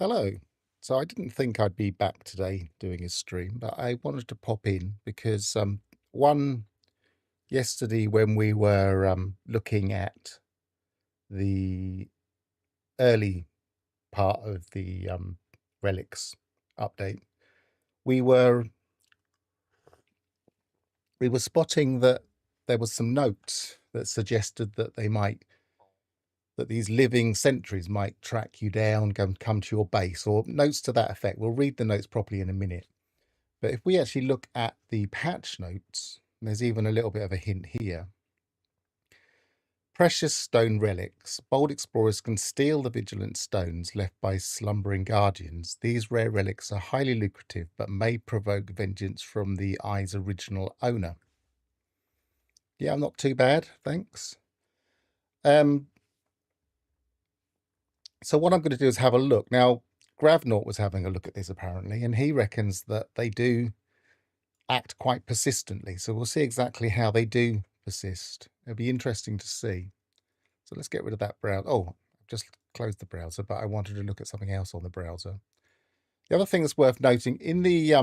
Hello. So I didn't think I'd be back today doing a stream, but I wanted to pop in because one yesterday when we were looking at the early part of the relics update, we were we were spotting that there was some notes that suggested that these living sentries might track you down, come to your base, or notes to that effect. We'll read the notes properly in a minute. But if we actually look at the patch notes, there's even a little bit of a hint here. Precious stone relics. Bold explorers can steal the vigilant stones left by slumbering guardians. These rare relics are highly lucrative, but may provoke vengeance from the eye's original owner. Yeah, not too bad, thanks. So what I'm going to do is have a look. Now, Gravnaut was having a look at this apparently, and he reckons that they do act quite persistently. So we'll see exactly how they do persist. It'll be interesting to see. So let's get rid of that browser. Oh, I've just closed the browser, but I wanted to look at something else on the browser. The other thing that's worth noting in the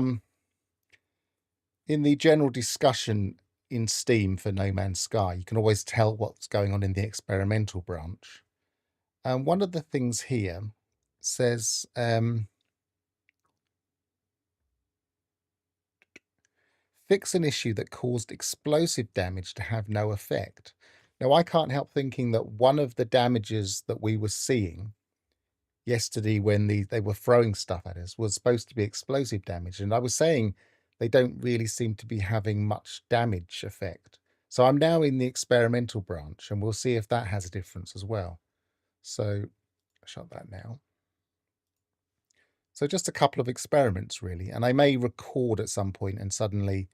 general discussion in Steam for No Man's Sky, you can always tell what's going on in the experimental branch. And one of the things here says fix an issue that caused explosive damage to have no effect. Now, I can't help thinking that one of the damages that we were seeing yesterday when they were throwing stuff at us was supposed to be explosive damage. And I was saying they don't really seem to be having much damage effect. So I'm now in the experimental branch, and we'll see if that has a difference as well. So shut that now. So just a couple of experiments, really. And I may record at some point and suddenly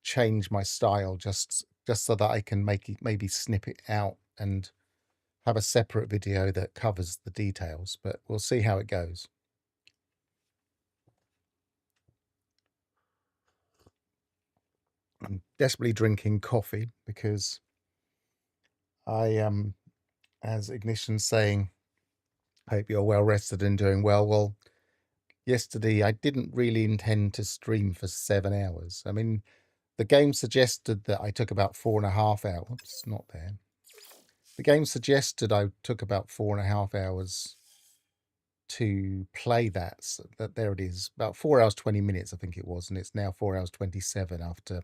change my style just so that I can maybe snip it out and have a separate video that covers the details, but we'll see how it goes. I'm desperately drinking coffee because I as Ignition's saying, hope you're well rested and doing well. Well, yesterday I didn't really intend to stream for 7 hours. I mean, the game suggested that I took about 4.5 hours. Oops, not there. The game suggested I took about 4.5 hours to play that. So there it is, about 4 hours 20 minutes, I think it was, and it's now 4 hours 27 after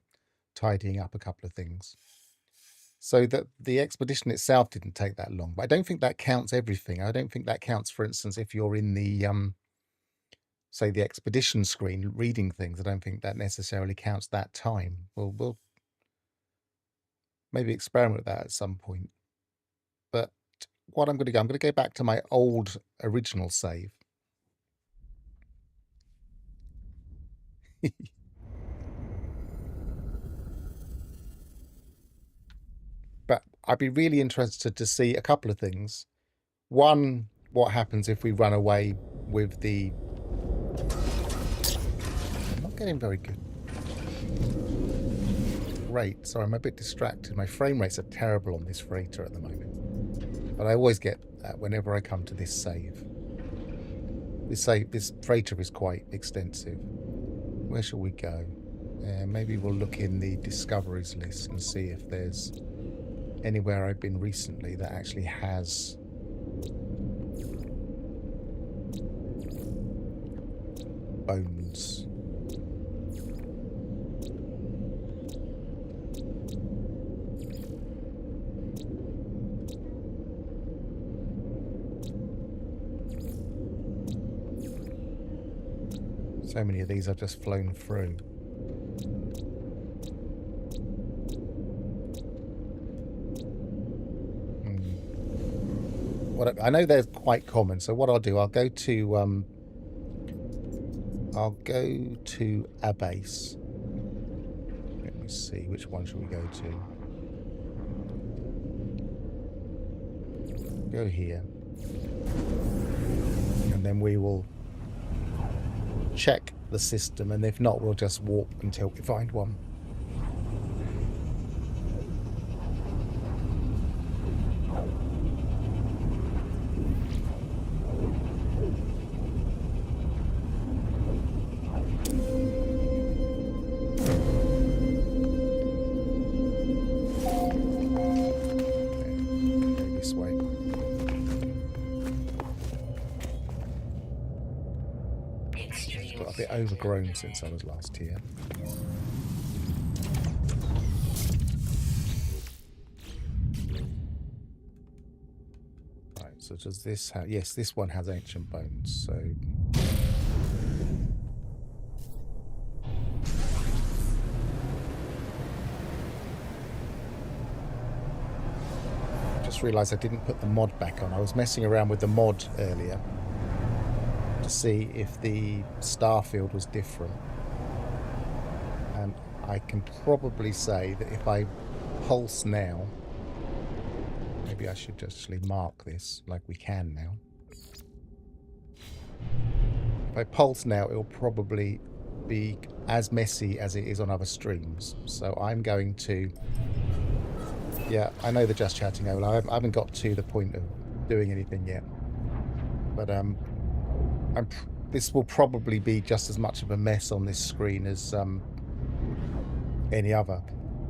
tidying up a couple of things. So that the expedition itself didn't take that long, but I don't think that counts everything. I don't think that counts, for instance, if you're in the say the expedition screen reading things. I don't think that necessarily counts that time. We'll maybe experiment with that at some point. But what I'm going to go back to my old original save. But I'd be really interested to see a couple of things. One, what happens if we run away with the... I'm not getting very good. Great. Sorry, I'm a bit distracted. My frame rates are terrible on this freighter at the moment. But I always get that whenever I come to this save. This freighter is quite extensive. Where shall we go? Maybe we'll look in the discoveries list and see if there's anywhere I've been recently that actually has bones. So many of these I've just flown through. What I know they're quite common, so what I'll do, I'll go to a base. Let me see, which one should we go to? Go here. And then we will check the system, and if not, we'll just walk until we find one. It's got a bit overgrown since I was last here. Right, so does this have... Yes, this one has ancient bones, so... Just realised I didn't put the mod back on. I was messing around with the mod earlier to see if the star field was different. And I can probably say that if I pulse now, maybe I should just actually mark this like we can now. If I pulse now, it'll probably be as messy as it is on other streams. So I'm going to... Yeah, I know the Just Chatting Ola. I haven't got to the point of doing anything yet. But this will probably be just as much of a mess on this screen as any other.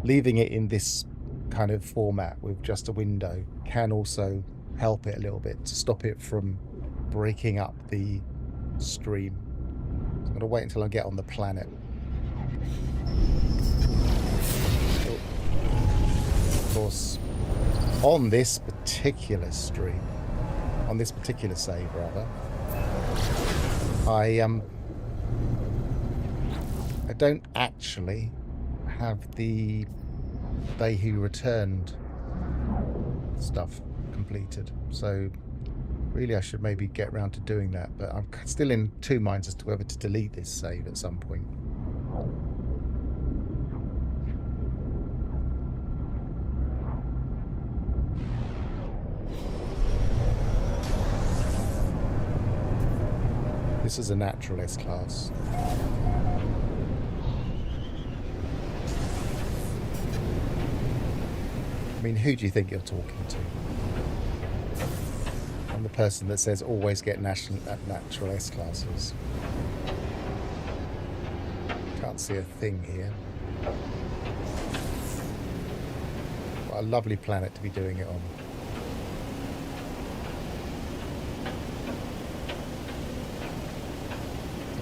Leaving it in this kind of format with just a window can also help it a little bit to stop it from breaking up the stream. So I'm going to wait until I get on the planet. Of course, on this particular stream, on this particular save rather, I don't actually have the They Who Returned stuff completed, so really I should maybe get around to doing that, but I'm still in two minds as to whether to delete this save at some point. This is a natural S-Class. I mean, who do you think you're talking to? I'm the person that says always get natural S-Classes. Can't see a thing here. What a lovely planet to be doing it on.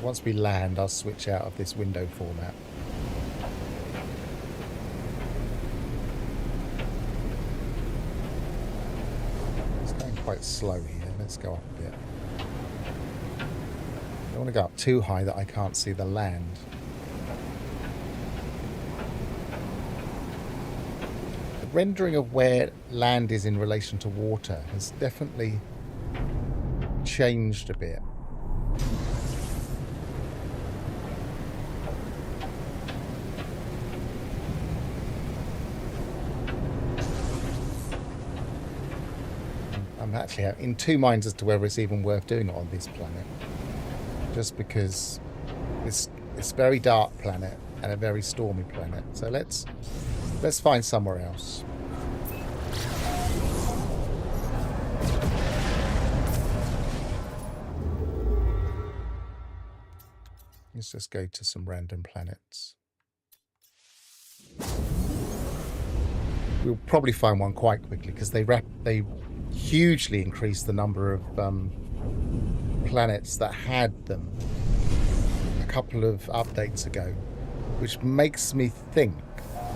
Once we land, I'll switch out of this window format. It's going quite slow here. Let's go up a bit. I don't want to go up too high that I can't see the land. The rendering of where land is in relation to water has definitely changed a bit. I'm actually in two minds as to whether it's even worth doing it on this planet, just because it's a very dark planet and a very stormy planet. So let's find somewhere else. Let's just go to some random planets. We'll probably find one quite quickly because they hugely increased the number of planets that had them a couple of updates ago, which makes me think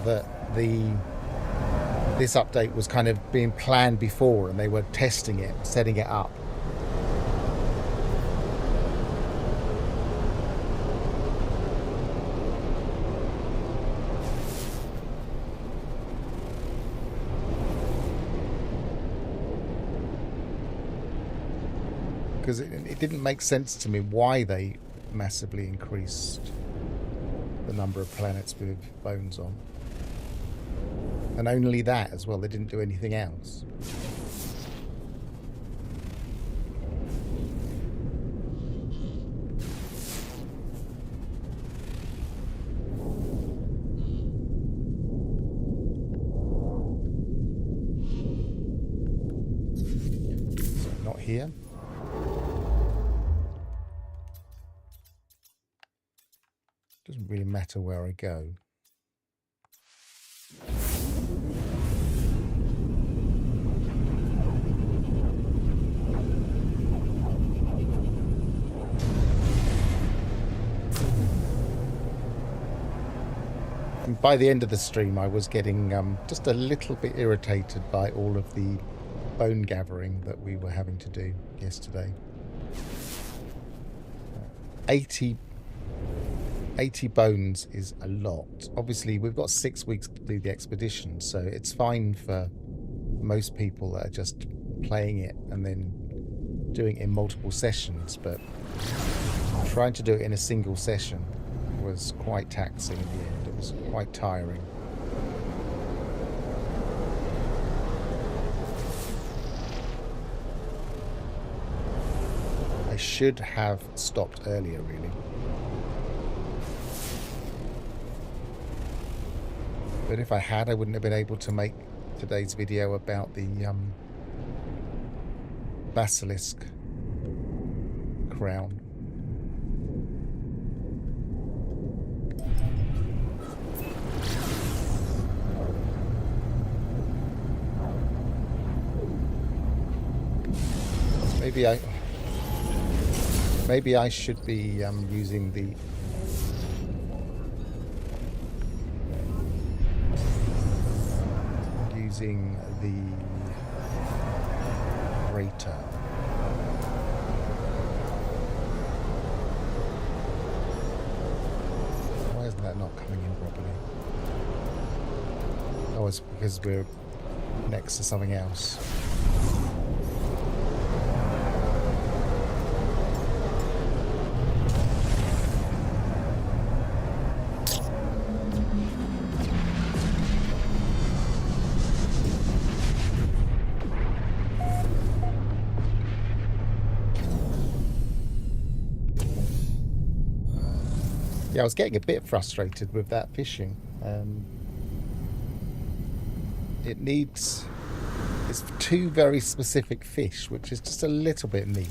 that this update was kind of being planned before and they were testing it, setting it up. Because it didn't make sense to me why they massively increased the number of planets with bones on. And only that as well, they didn't do anything else. So not here. Doesn't really matter where I go. by the end of the stream, I was getting just a little bit irritated by all of the bone gathering that we were having to do yesterday. 80 bones is a lot. Obviously, we've got 6 weeks to do the expedition, so it's fine for most people that are just playing it and then doing it in multiple sessions, but trying to do it in a single session was quite taxing in the end. It was quite tiring. I should have stopped earlier, really. But if I had, I wouldn't have been able to make today's video about the basilisk crown. Maybe I should be using the grater. Why isn't that not coming in properly? Oh, it's because we're next to something else. Yeah, I was getting a bit frustrated with that fishing. It's 2 very specific fish, which is just a little bit mean.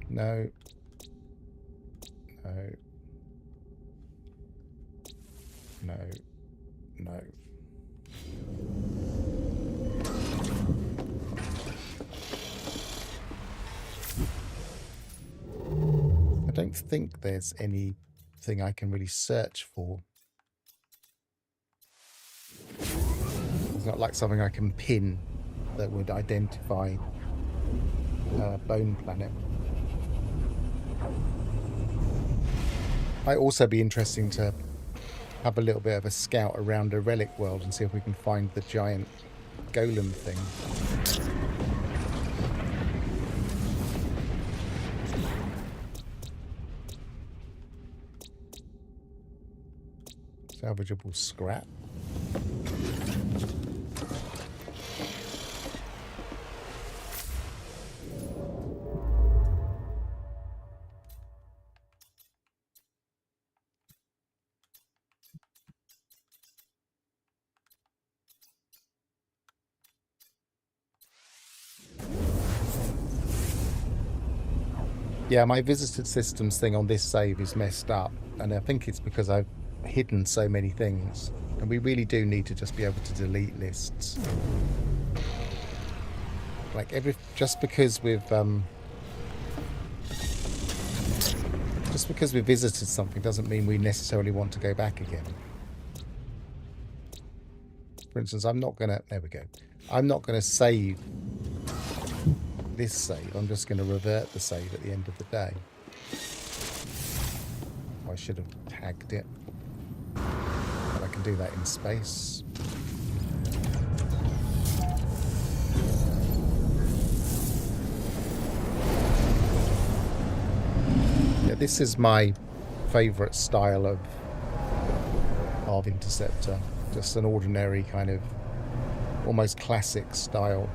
No. No. No. No. I don't think there's anything I can really search for. It's not like something I can pin that would identify Bone Planet. Might also be interesting to have a little bit of a scout around a relic world and see if we can find the giant golem thing. Salvageable scrap. Yeah, my visited systems thing on this save is messed up, and I think it's because I've hidden so many things, and we really do need to just be able to delete lists. Like just because we've visited something doesn't mean we necessarily want to go back again. For instance, there we go. I'm not gonna save this save. I'm just going to revert the save at the end of the day. I should have tagged it, but I can do that in space. Yeah, this is my favorite style of interceptor. Just an ordinary kind of almost classic style.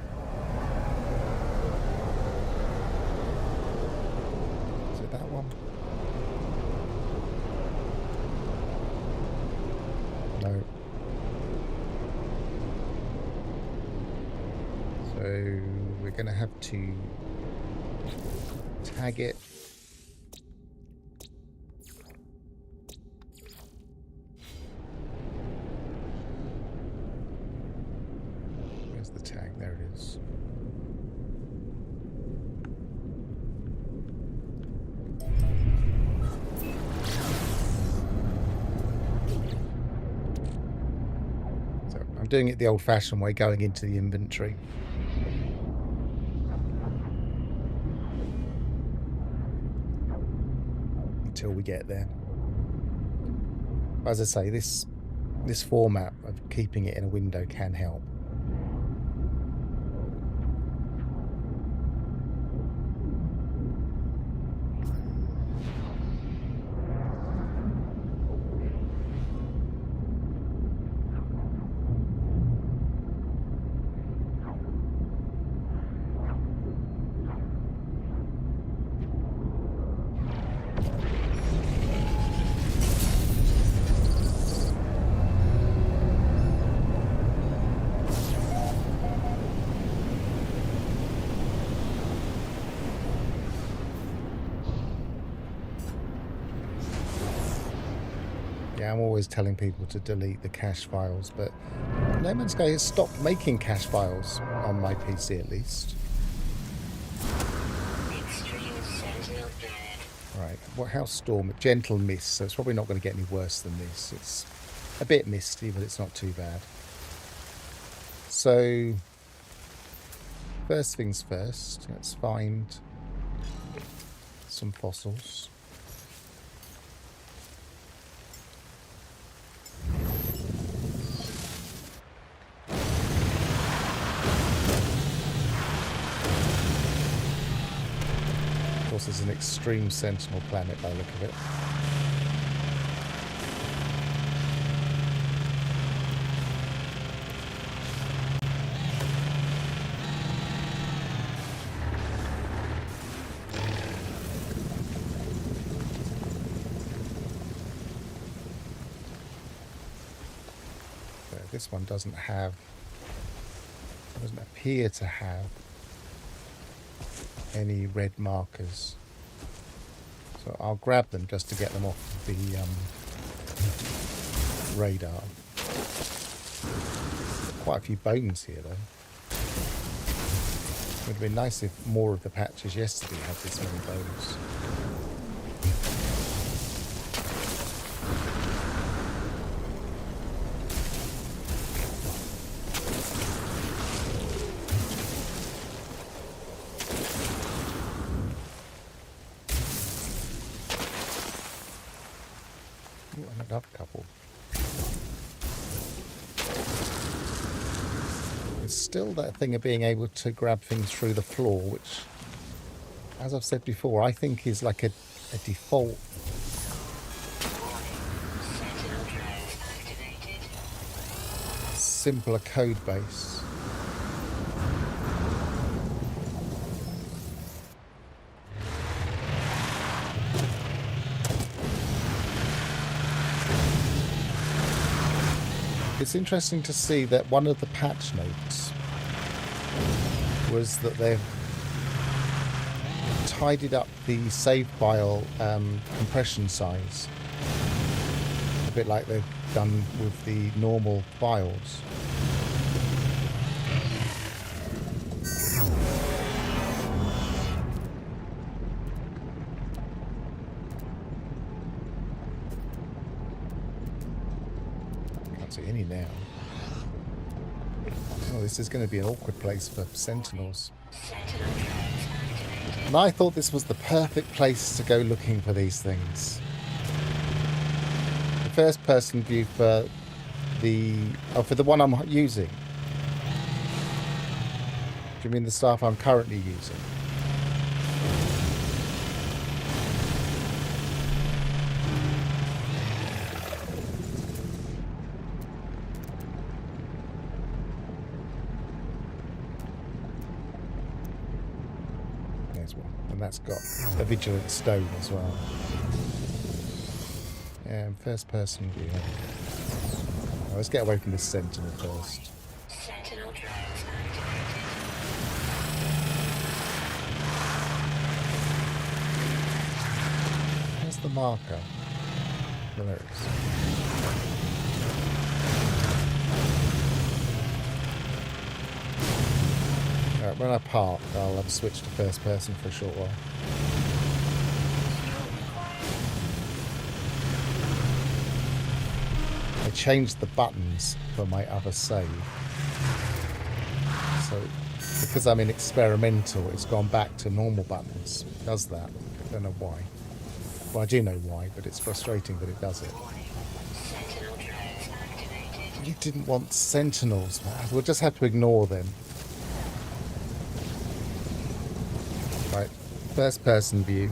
No. So we're going to have to tag it. Where's the tag? There it is. So I'm doing it the old-fashioned way, going into the inventory. Until we get there. As I say, this format of keeping it in a window can help. Yeah, I'm always telling people to delete the cache files, but No Man's Sky has stopped making cache files on my PC at least. Right, what house storm? Gentle mist, so it's probably not going to get any worse than this. It's a bit misty, but it's not too bad. So, first things first, let's find some fossils. Of course, it's an extreme sentinel planet by the look of it. This one doesn't appear to have any red markers, so I'll grab them just to get them off the radar. Quite a few bones here though. It would have been nice if more of the patches yesterday had this many bones. Another couple. It's still that thing of being able to grab things through the floor, which, as I've said before, I think is like a default simpler code base. It's interesting to see that one of the patch notes was that they've tidied up the save file compression size, a bit like they've done with the normal files. See any now. Oh, this is going to be an awkward place for sentinels. And I thought this was the perfect place to go looking for these things. The first person view for the one I'm using. Do you mean the stuff I'm currently using? And that's got a Vigilant stone as well. Yeah, first person view. Oh, let's get away from this sentinel first. Sentinel drones activated. Where's the marker? Oh, there it is. when I park, I'll have switch to first person for a short while. I changed the buttons for my other save. So because I'm in experimental, it's gone back to normal buttons. It does that. I don't know why. Well, I do know why, but it's frustrating that it does it. Sentinel drones activated. You didn't want sentinels, man. We'll just have to ignore them. Right, first person view.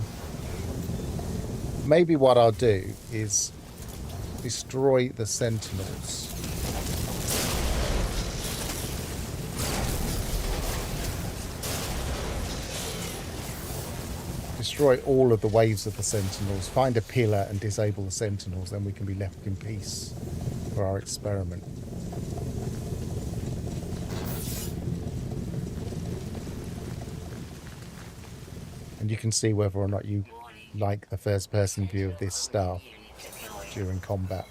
Maybe what I'll do is destroy the sentinels. Destroy all of the waves of the sentinels, find a pillar and disable the sentinels, then we can be left in peace for our experiment. And you can see whether or not you like the first person view of this stuff during combat.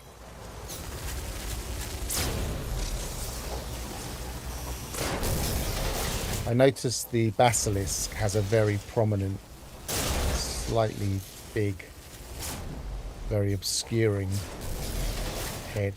I noticed the basilisk has a very prominent, slightly big, very obscuring head.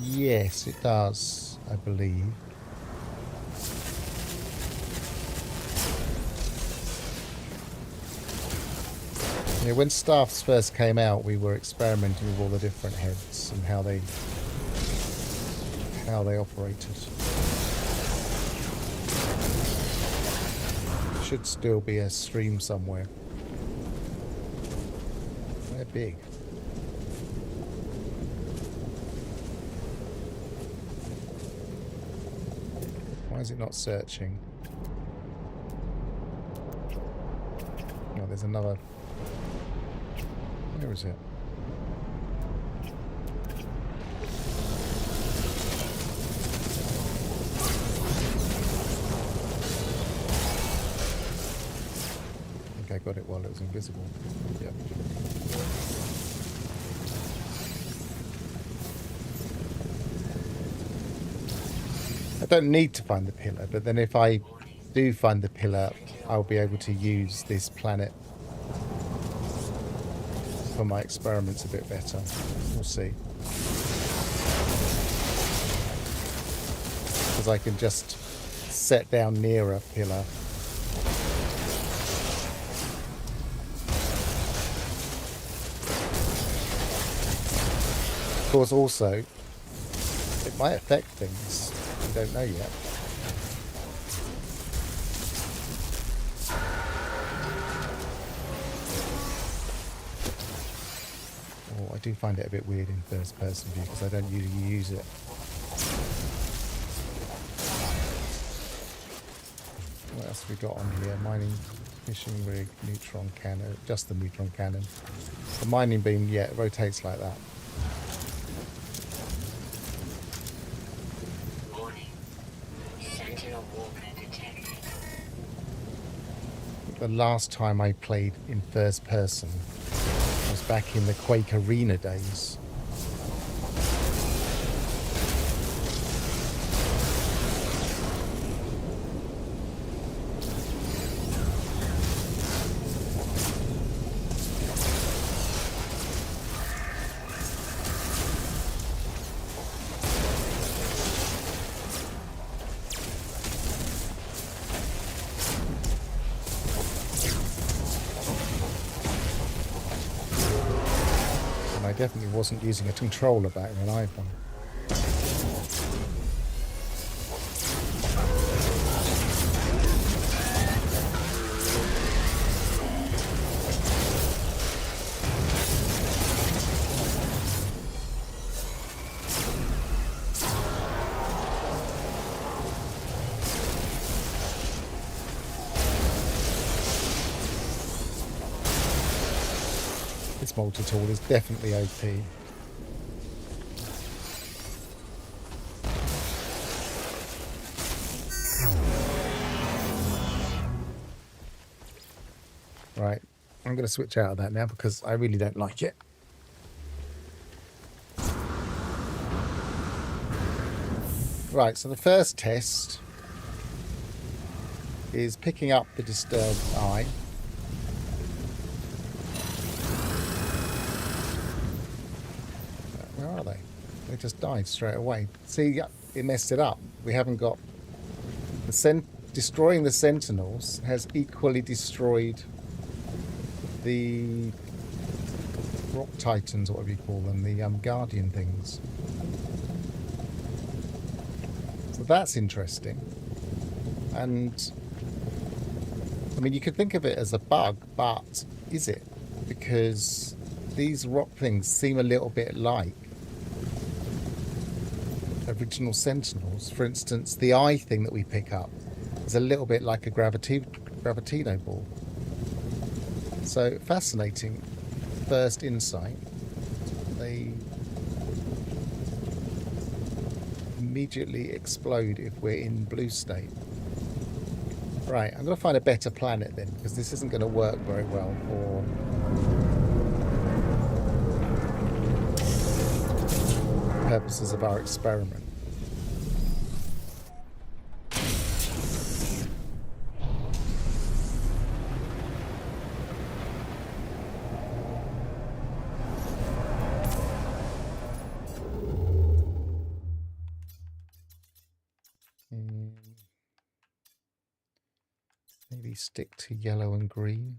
Yes, it does, I believe. Yeah, when staffs first came out, we were experimenting with all the different heads and how they operated. Should still be a stream somewhere. They're big. Why is it not searching? No, there's another. Where is it? I think I got it while it was invisible. Yep. I don't need to find the pillar, but then if I do find the pillar, I'll be able to use this planet for my experiments a bit better. We'll see. Because I can just set down near a pillar. Of course, also, it might affect things. We don't know yet. Oh, I do find it a bit weird in first person view because I don't usually use it. What else have we got on here? Mining, fishing rig, neutron cannon, just the neutron cannon. The mining beam, yeah, it rotates like that. The last time I played in first person was back in the Quake Arena days. I definitely wasn't using a controller back then either. This multi-tool is definitely OP. Right. I'm going to switch out of that now because I really don't like it. Right, so the first test is picking up the disturbed eye. Where are they? They just died straight away. See, it messed it up. We haven't got... Destroying the sentinels has equally destroyed the rock titans, whatever you call them, the guardian things. So that's interesting. And I mean, you could think of it as a bug, but is it? Because these rock things seem a little bit like original sentinels. For instance, the eye thing that we pick up is a little bit like a gravitino ball. So fascinating first insight. They immediately explode if we're in blue state. Right, I'm going to find a better planet then, because this isn't going to work very well for purposes of our experiment. Maybe stick to yellow and green.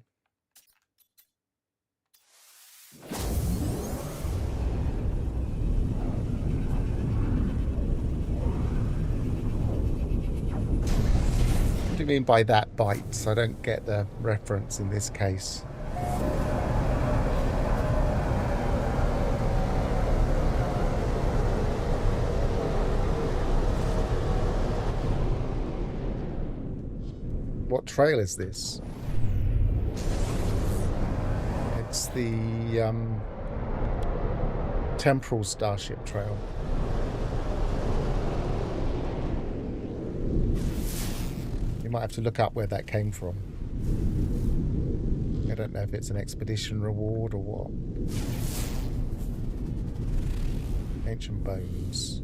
What do you mean by that bites? I don't get the reference in this case. What trail is this? It's the temporal starship trail. You might have to look up where that came from. I don't know if it's an expedition reward or what. Ancient bones.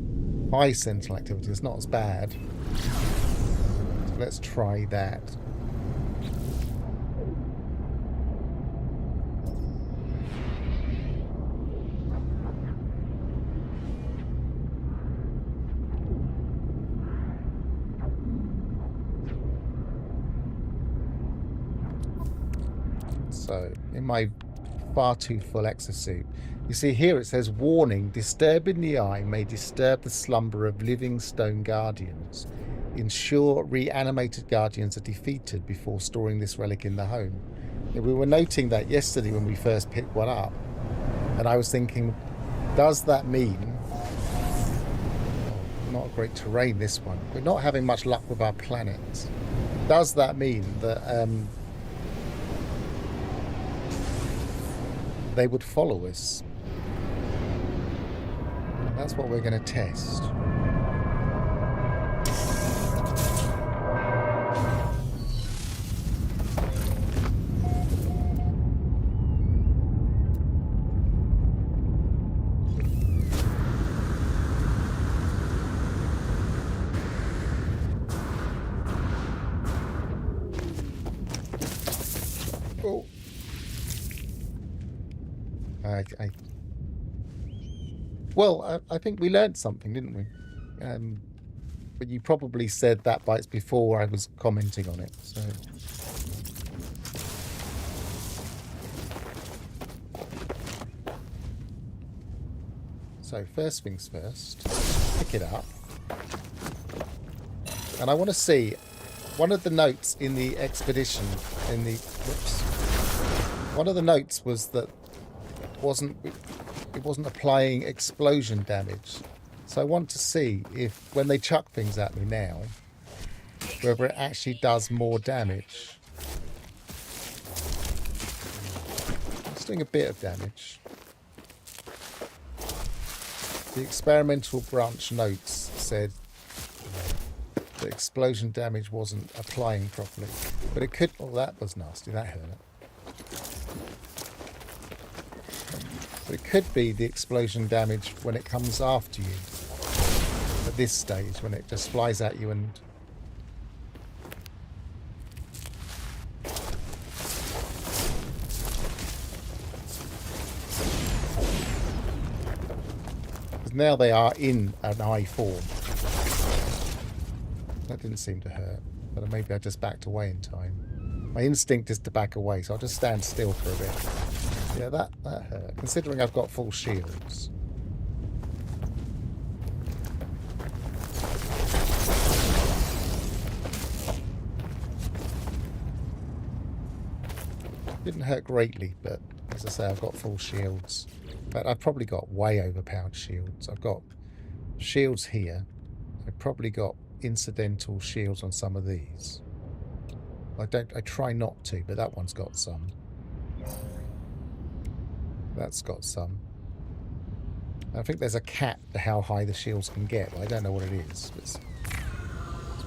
High sentinel activity is not as bad. So let's try that. So, in my far too full exosuit, you see here it says, warning, disturbing the eye may disturb the slumber of living stone guardians. Ensure reanimated guardians are defeated before storing this relic in the home. And we were noting that yesterday when we first picked one up, and I was thinking, does that mean... Not a great terrain, this one. We're not having much luck with our planets. Does that mean that... they would follow us? That's what we're going to test. Oh. Well, I think we learned something, didn't we? But you probably said that bites before I was commenting on it, so... So, first things first, pick it up. And I want to see, one of the notes in the expedition, in the... Whoops. One of the notes was that it wasn't applying explosion damage. So I want to see if, when they chuck things at me now, whether it actually does more damage. It's doing a bit of damage. The experimental branch notes said the explosion damage wasn't applying properly. But it could... Oh, that was nasty. That hurt. But it could be the explosion damage when it comes after you. At this stage, when it just flies at you and... Because now they are in an eye form. That didn't seem to hurt. But maybe I just backed away in time. My instinct is to back away, so I'll just stand still for a bit. Yeah, that hurt. Considering I've got full shields. Didn't hurt greatly, but as I say, I've got full shields. In fact, I've probably got way overpowered shields. I've got shields here. I've probably got incidental shields on some of these. I try not to, but that one's got some. That's got some. I think there's a cap to how high the shields can get. I don't know what it is. It's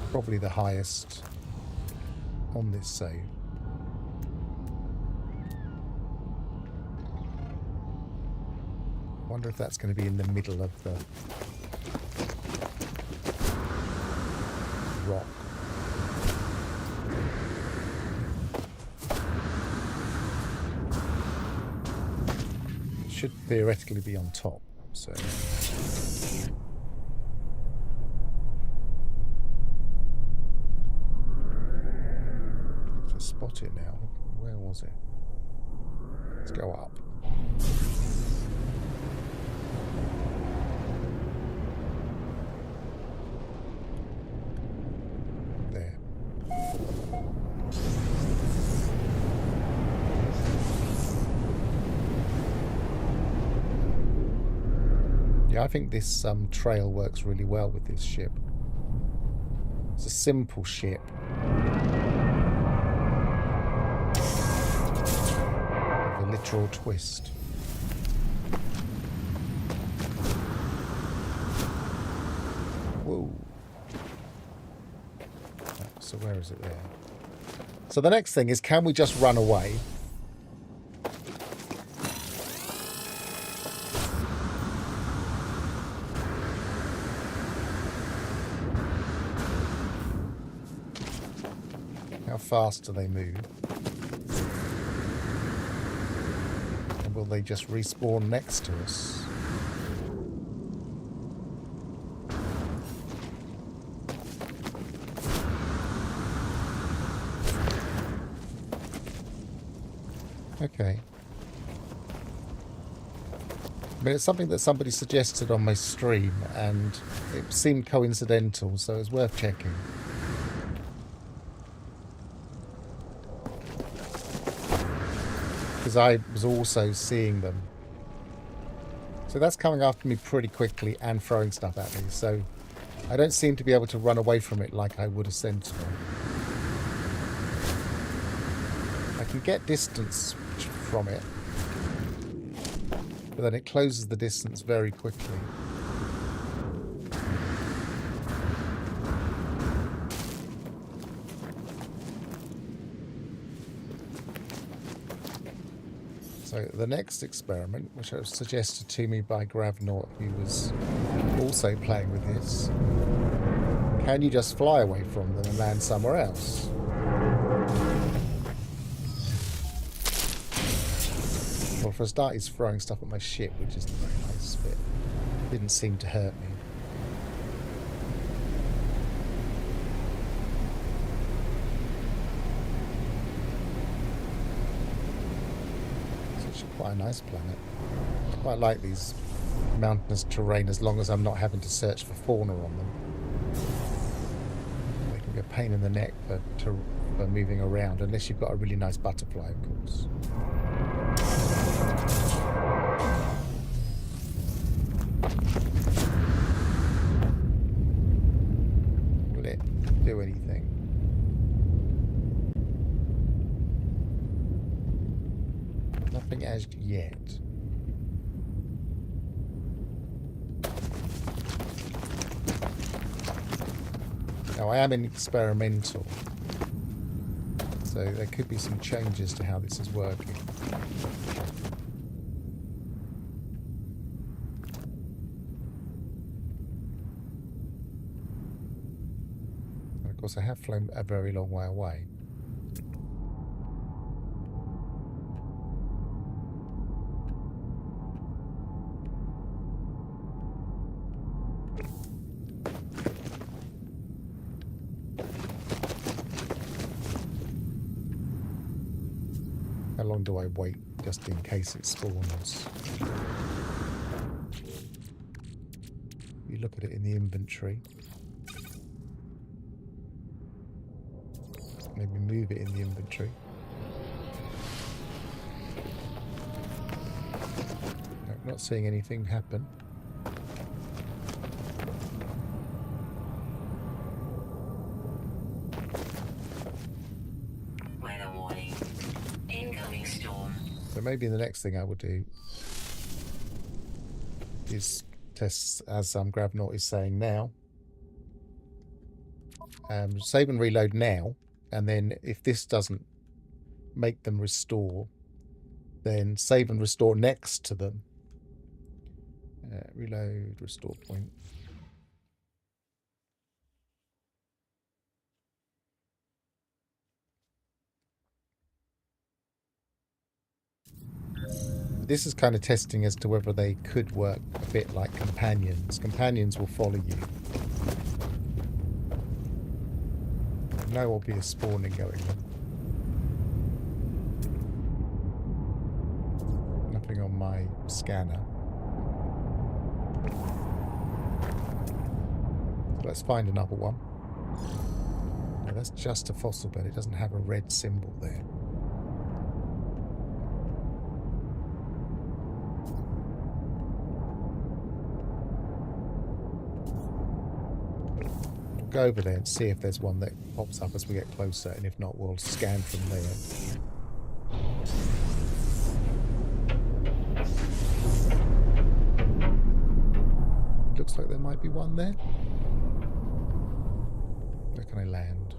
probably the highest on this save. I wonder if that's going to be in the middle of the rock. It should theoretically be on top, so... Just spot it now. Where was it? Let's go up. Yeah, I think this trail works really well with this ship. It's a simple ship. With a literal twist. Whoa. So where is it there? So the next thing is, can we just run away? How fast do they move? And will they just respawn next to us? Okay. I mean, it's something that somebody suggested on my stream, and it seemed coincidental, so it's worth checking. Because I was also seeing them. So that's coming after me pretty quickly and throwing stuff at me, so I don't seem to be able to run away from it like I would a sentinel. I can get distance from it, but then it closes the distance very quickly. So the next experiment, which was suggested to me by Gravnaut, who was also playing with this, can you just fly away from them and land somewhere else? Well, for a start, he's throwing stuff at my ship, which isn't a very nice fit. Didn't seem to hurt me. It's actually quite a nice planet. I quite like these mountainous terrain as long as I'm not having to search for fauna on them. They can be a pain in the neck for moving around, unless you've got a really nice butterfly, of course. Will it do anything? Nothing as yet. Now I am in experimental, so there could be some changes to how this is working. course, I have flown a very long way away. How long do I wait just in case it spawns? You look at it in the inventory. Maybe move it in the inventory. No, not seeing anything happen. Weather warning. Incoming storm. So maybe the next thing I will do is test, as Gravnaut is saying now. Save and reload now, and then if this doesn't make them restore, then save and restore next to them. Reload, restore point. This is kind of testing as to whether they could work a bit like companions. Companions will follow you. No obvious spawning going on. Nothing on my scanner. Let's find another one. No, that's just a fossil bed. It doesn't have a red symbol there. We'll go over there and see if there's one that pops up as we get closer, and if not, we'll scan from there. Looks like there might be one there. Where can I land?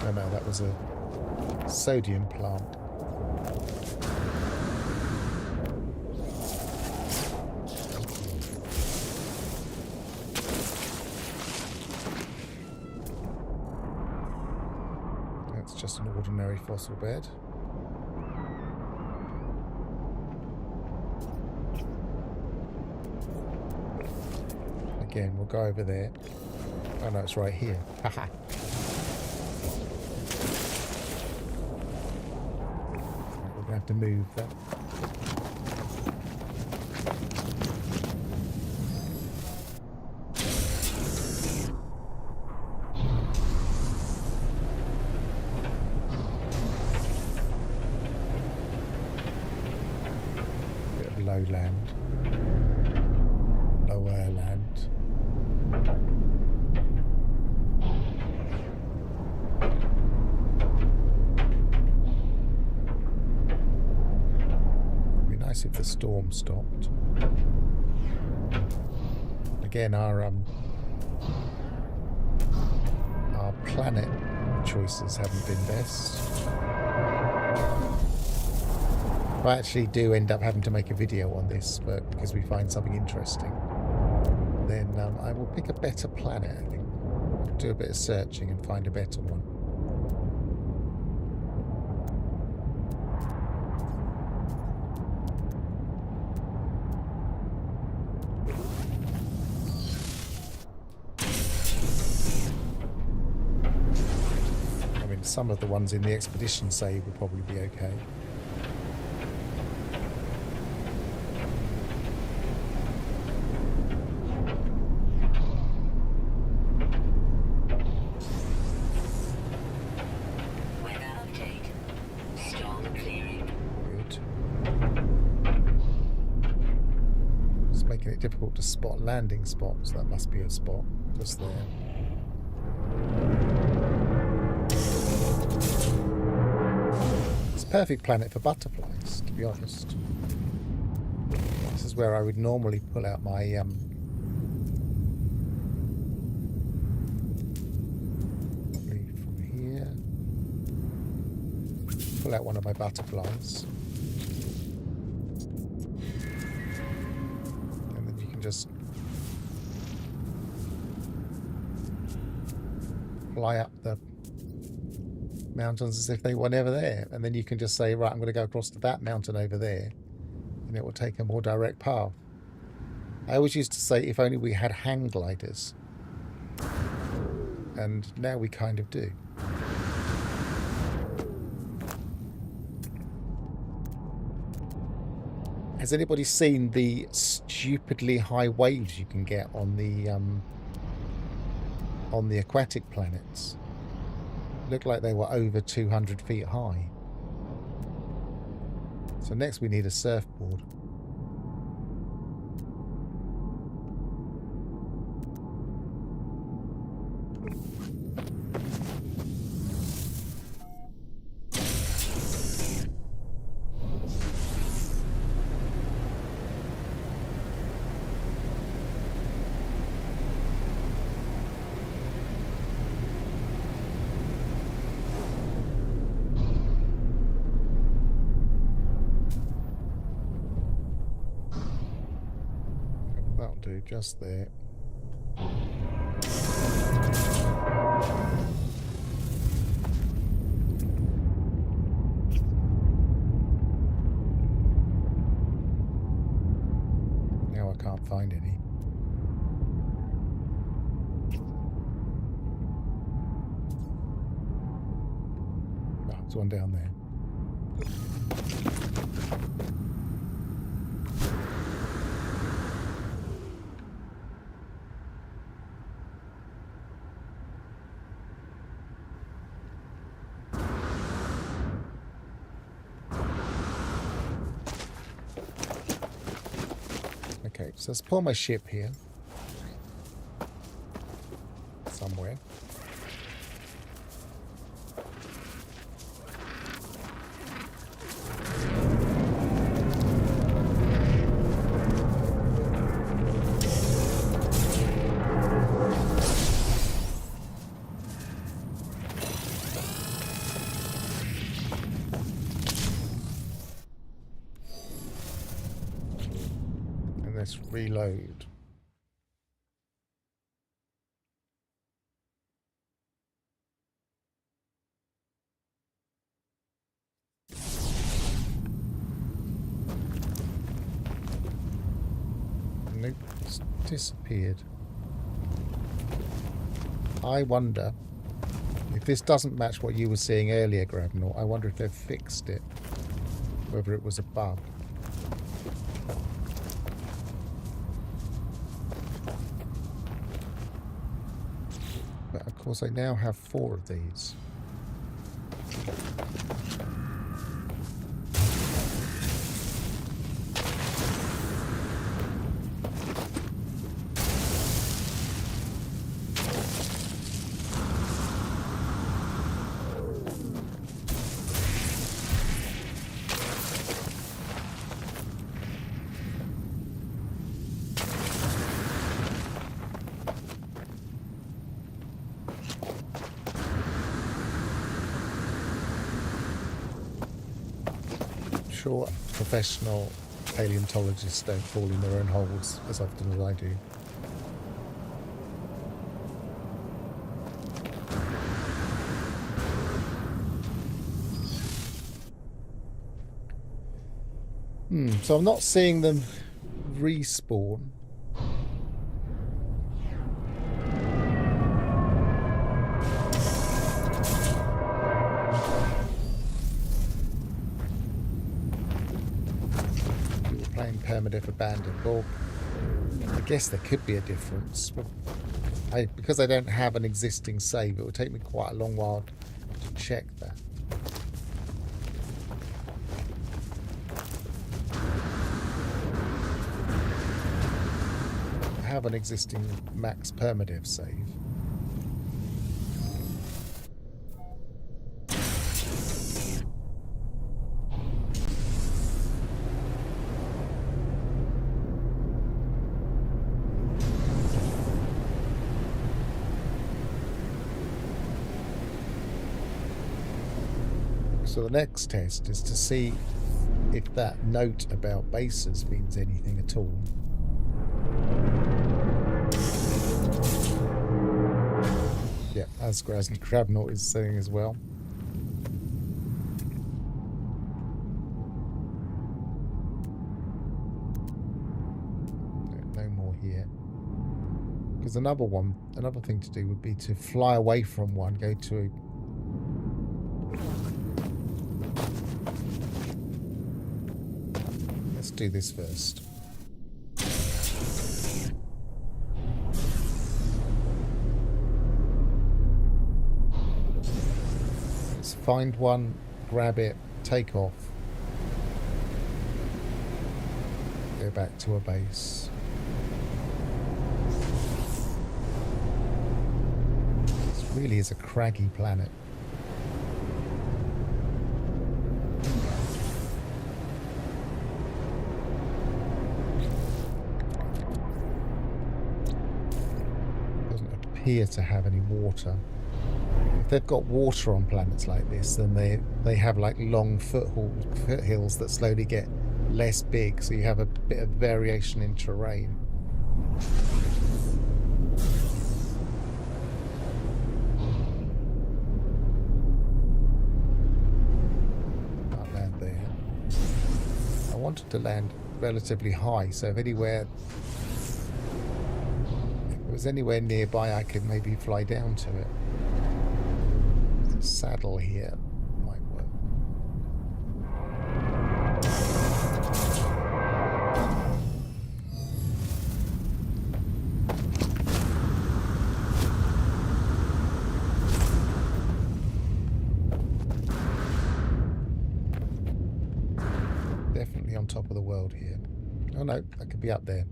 Oh no, that was a sodium plant. Just an ordinary fossil bed. Again, we'll go over there. Oh no, it's right here. Haha. We're going to have to move that. Land, lower land. It'd be nice if the storm stopped. Again, our planet choices haven't been best. I actually do end up having to make a video on this, but because we find something interesting, then I will pick a better planet, I think. I'll do a bit of searching and find a better one. I mean, some of the ones in the expedition save will probably be okay. Difficult to spot landing spots. That must be a spot just there. It's a perfect planet for butterflies, to be honest. This is where I would normally pull out my from here. pull out one of my butterflies. And then you can just fly up the mountains as if they were never there. And then you can just say, right, I'm going to go across to that mountain over there. And it will take a more direct path. I always used to say, if only we had hang gliders. And now we kind of do. Has anybody seen the stupidly high waves you can get on the aquatic planets? Looked like they were over 200 feet high. So next we need a surfboard. That'll do, just there. Now I can't find any. No, there's one down there. Okay, so let's pull my ship here. Somewhere. Let's reload. Nope, it's disappeared. I wonder if this doesn't match what you were seeing earlier, Grabnaut. I wonder if they've fixed it. Whether it was a bug. But of course I now have 4 of these. Sure, professional paleontologists don't fall in their own holes as often as I do. So I'm not seeing them respawn. Permadeath abandoned. Well, I guess there could be a difference. Because I don't have an existing save, it will take me quite a long while to check that. I have an existing max permadeath save. So the next test is to see if that note about bases means anything at all. Yeah, as Grabnort is saying as well. No more here. Because another thing to do would be to fly away from one, go to... Let's do this first. Let's find one, grab it, take off. Go back to a base. This really is a craggy planet. Doesn't appear to have any water. If they've got water on planets like this, then they have like long foothills that slowly get less big, so you have a bit of variation in terrain. Can't land there. I wanted to land relatively high, so if it was anywhere nearby, I could maybe fly down to it. There's a saddle here. Might work. Definitely on top of the world here. Oh no, I could be up there.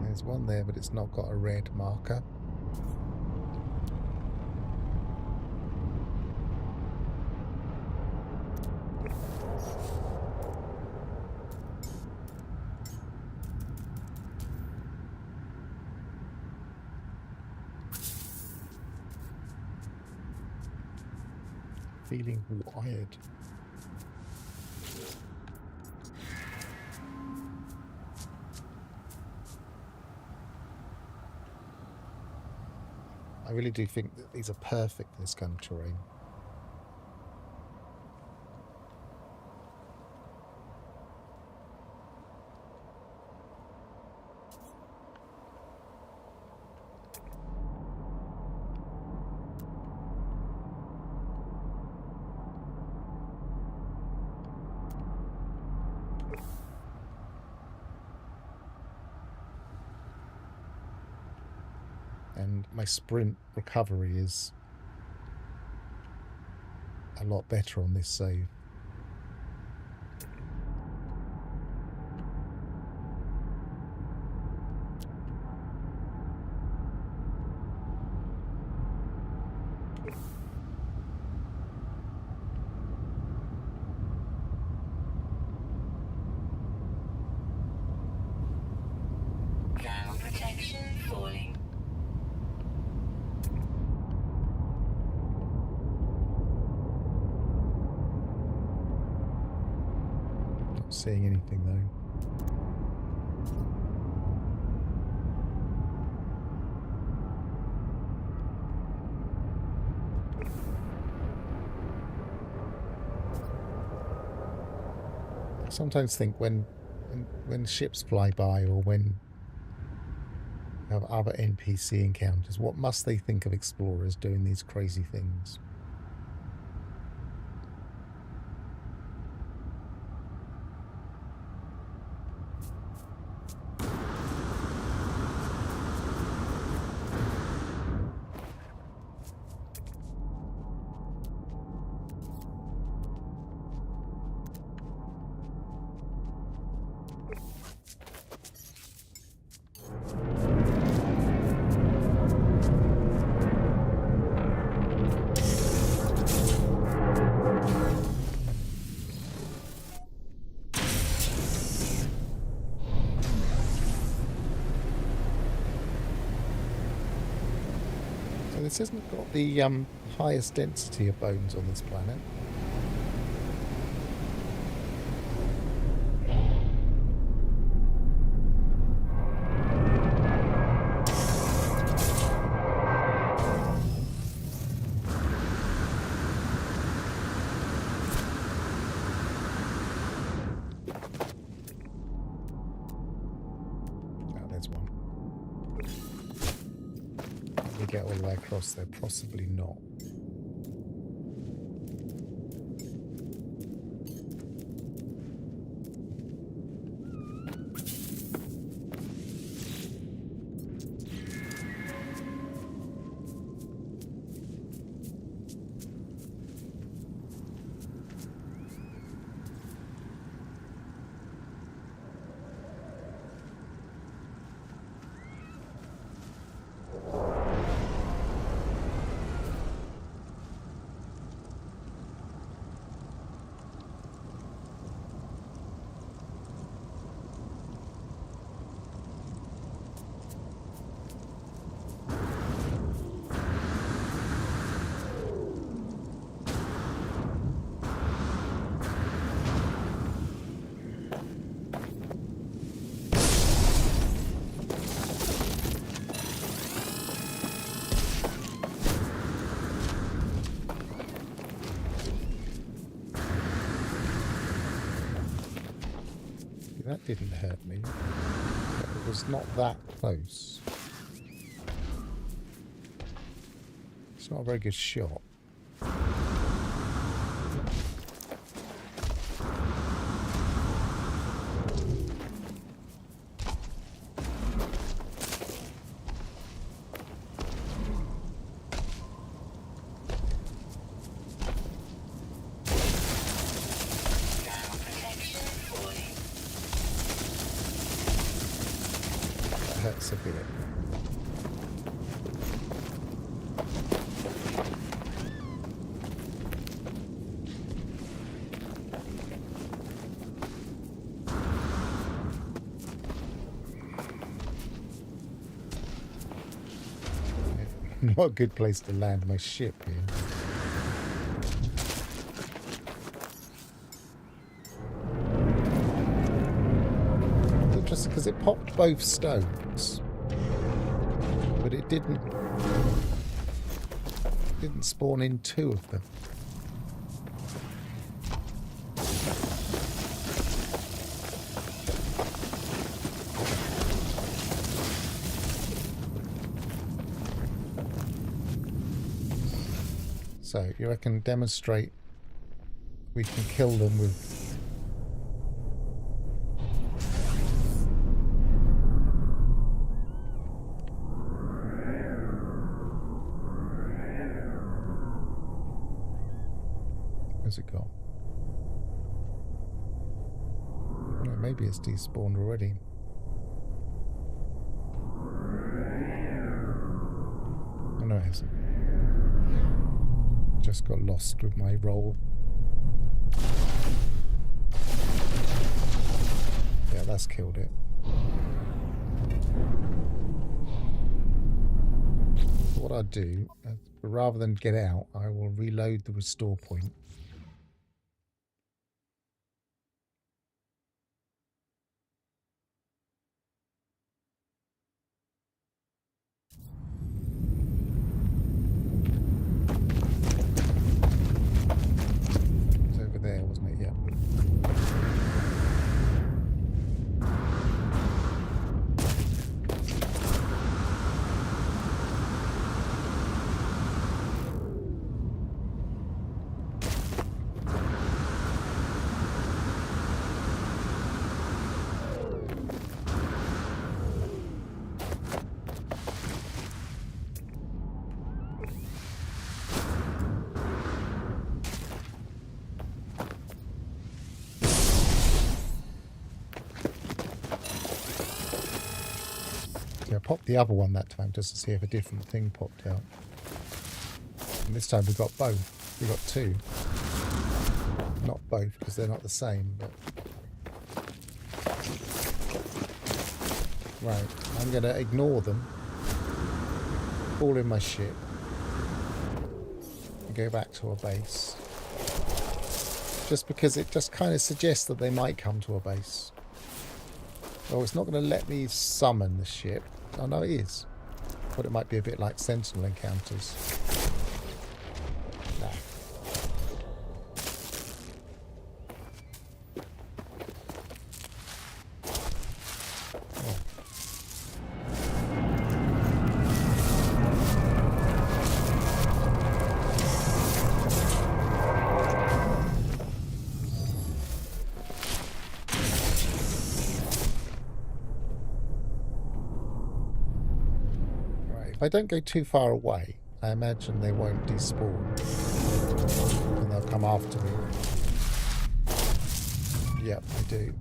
There's one there, but it's not got a red marker. Feeling wired. I really do think that these are perfect for this kind of terrain. And my sprint recovery is a lot better on this save. Ground protection falling. Not seeing anything though. I sometimes think when ships fly by, or when you have other NPC encounters, what must they think of explorers doing these crazy things? This hasn't got the highest density of bones on this planet. Get all the way across there, possibly not. That didn't hurt me. It was not that close. It's not a very good shot. Hurts a bit. Not a good place to land my ship here. Interesting because it popped both stones, but it didn't spawn in two of them. So you reckon demonstrate we can kill them with where's it gone? No, maybe it's despawned already. Oh no, it hasn't. Just got lost with my roll. Yeah, that's killed it. So what I'll do, rather than get out, I will reload the restore point. It was over there, wasn't it? Yeah. I popped the other one that time just to see if a different thing popped out. And this time we got both. We got two. Not both because they're not the same, but... Right, I'm going to ignore them. All in my ship. go back to a base. Just because it just kind of suggests that they might come to a base. Oh, it's not going to let me summon the ship. Oh, no, it is. But it might be a bit like Sentinel encounters. Nah. Oh. If I don't go too far away, I imagine they won't despawn. And they'll come after me. Yep, they do.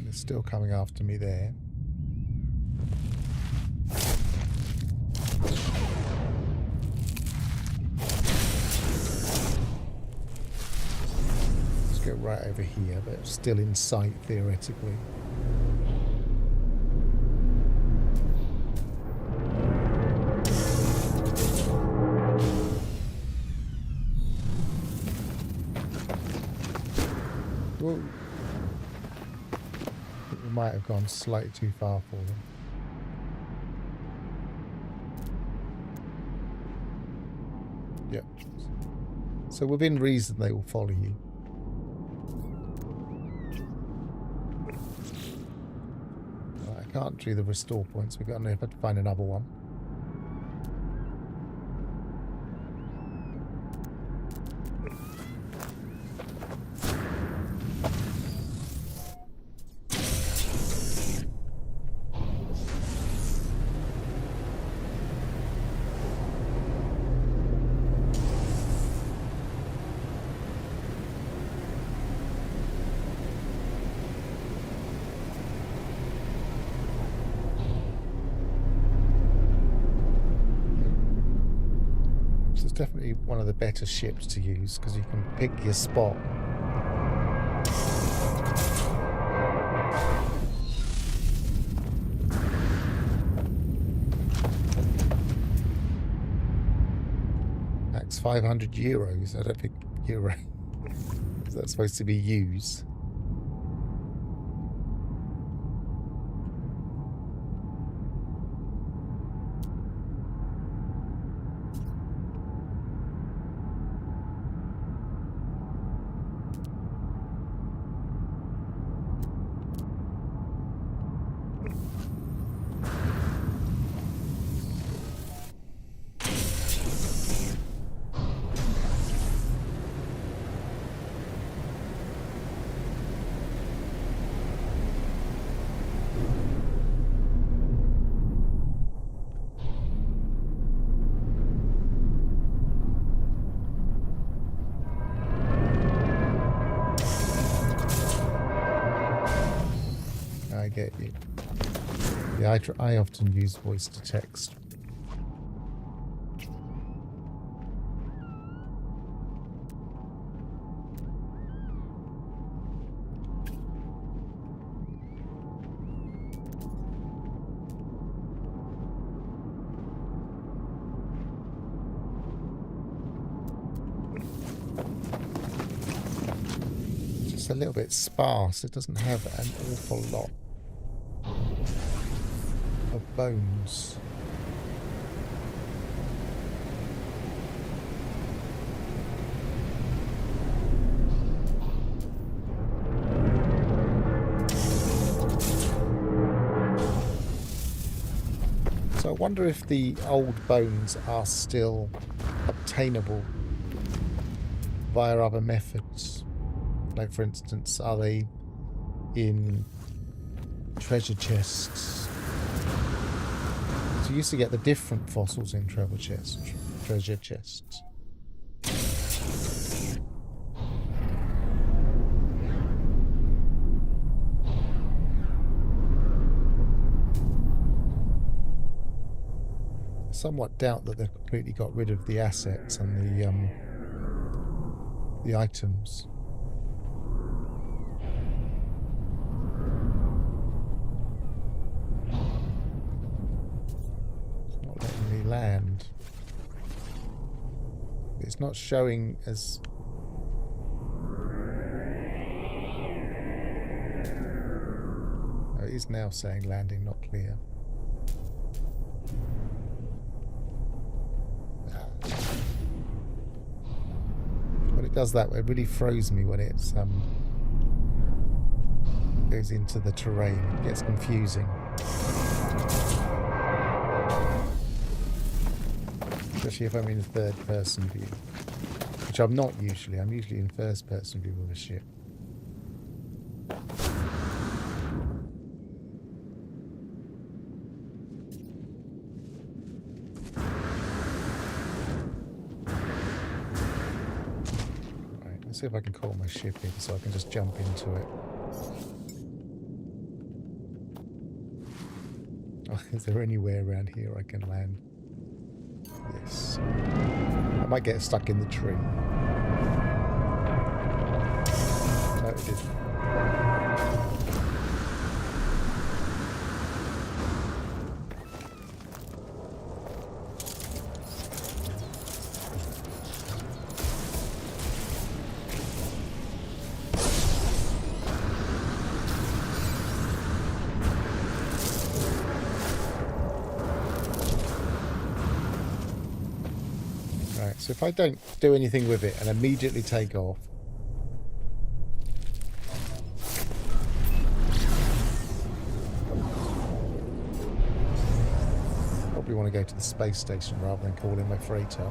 They're still coming after me there. Go right over here, but still in sight theoretically. Whoa. I think we might have gone slightly too far for them. Yep. So within reason they will follow you. Can't do the restore points. We've got to have to find another one. Definitely one of the better ships to use because you can pick your spot. Max 500 euros. I don't think euro. Is that supposed to be used? I get you. Yeah, I often use voice to text. Just a little bit sparse. It doesn't have an awful lot of bones. So I wonder if the old bones are still obtainable via other methods. Like, for instance, are they in treasure chests? So you used to get the different fossils in treasure chests. somewhat doubt that they've completely got rid of the assets and the items. It's not letting me land. It's not showing as... Oh, it is now saying landing not clear. When it does that, it really throws me when it's goes into the terrain. It gets confusing. Especially if I'm in third person view. Which I'm not usually. I'm usually in first person view of a ship. Right, let's see if I can call my ship in so I can just jump into it. Oh, is there anywhere around here I can land? Yes. I might get stuck in the tree. No, it didn't. So if I don't do anything with it and immediately take off, probably want to go to the space station rather than call in my freighter.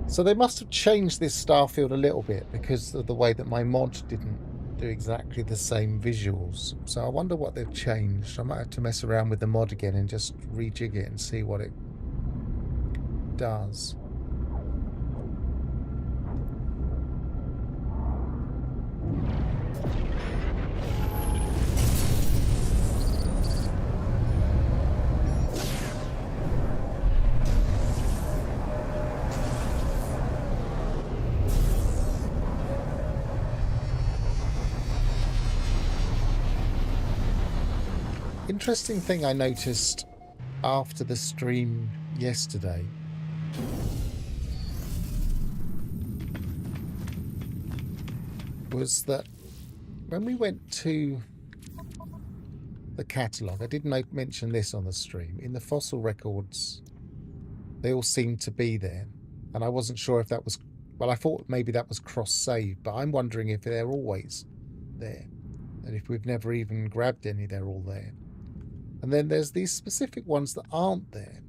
So they must have changed this starfield a little bit because of the way that my mod didn't do exactly the same visuals. So I wonder what they've changed. I might have to mess around with the mod again and just rejig it and see what it does. Interesting thing I noticed after the stream yesterday was that when we went to the catalogue, I did mention this on the stream, in the fossil records they all seemed to be there, and I wasn't sure if that was, well, I thought maybe that was cross-save, but I'm wondering if they're always there, and if we've never even grabbed any, they're all there. And then there's these specific ones that aren't there.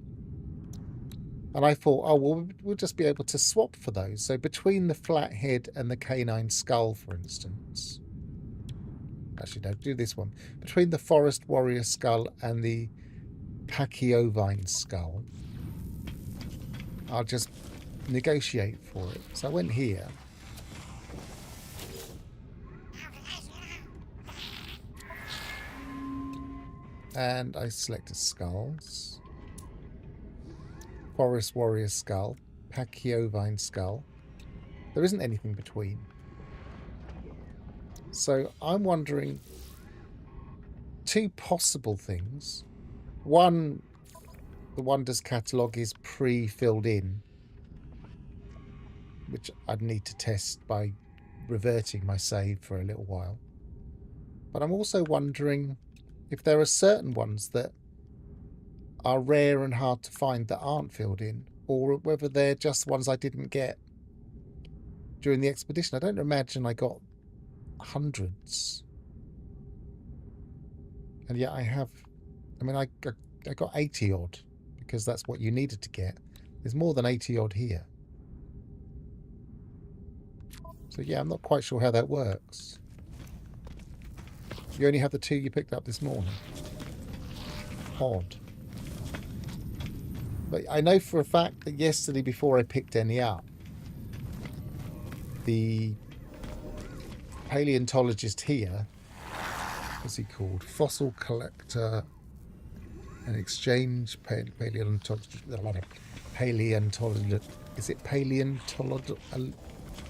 And I thought, oh, well, we'll just be able to swap for those. So between the flat head and the canine skull, for instance. Actually, no, do this one. Between the forest warrior skull and the Pachyovine skull, I'll just negotiate for it. So I went here. And I selected skulls. Forest warrior skull. Pachyovine skull. There isn't anything between. So I'm wondering two possible things. One, the Wonders catalogue is pre-filled in, which I'd need to test by reverting my save for a little while. But I'm also wondering if there are certain ones that are rare and hard to find that aren't filled in, or whether they're just ones I didn't get during the expedition. I don't imagine I got hundreds. And yet I have, I mean, I got 80 odd, because that's what you needed to get. There's more than 80 odd here. So yeah, I'm not quite sure how that works. You only have the two you picked up this morning. Odd. But I know for a fact that yesterday, before I picked any up, the paleontologist here What's he called? Fossil collector and exchange paleontological. Is it paleontological?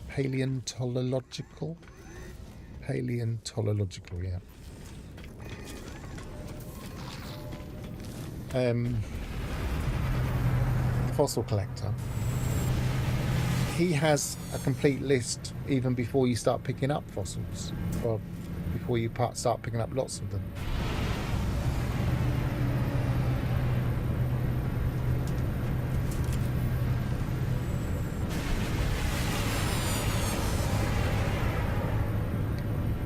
Paleontological? Paleontological, yeah. Fossil collector. He has a complete list even before you start picking up fossils, or before you start picking up lots of them.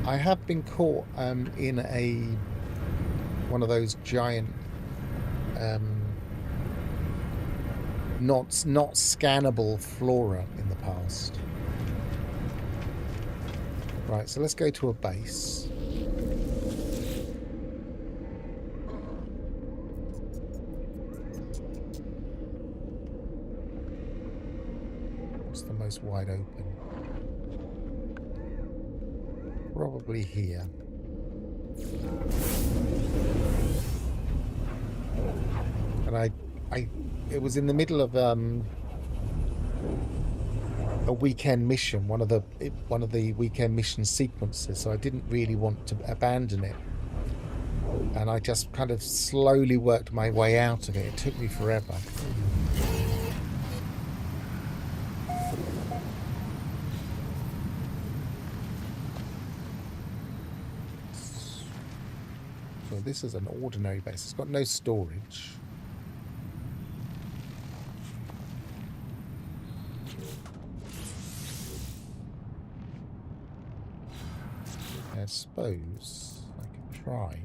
I have been caught in one of those giant not scannable flora in the past. Right, so let's go to a base. What's the most wide open? Probably here. And it was in the middle of a weekend mission, one of the weekend mission sequences, so I didn't really want to abandon it, and I just kind of slowly worked my way out of it. It took me forever. So this is an ordinary base. It's got no storage. I suppose I could try.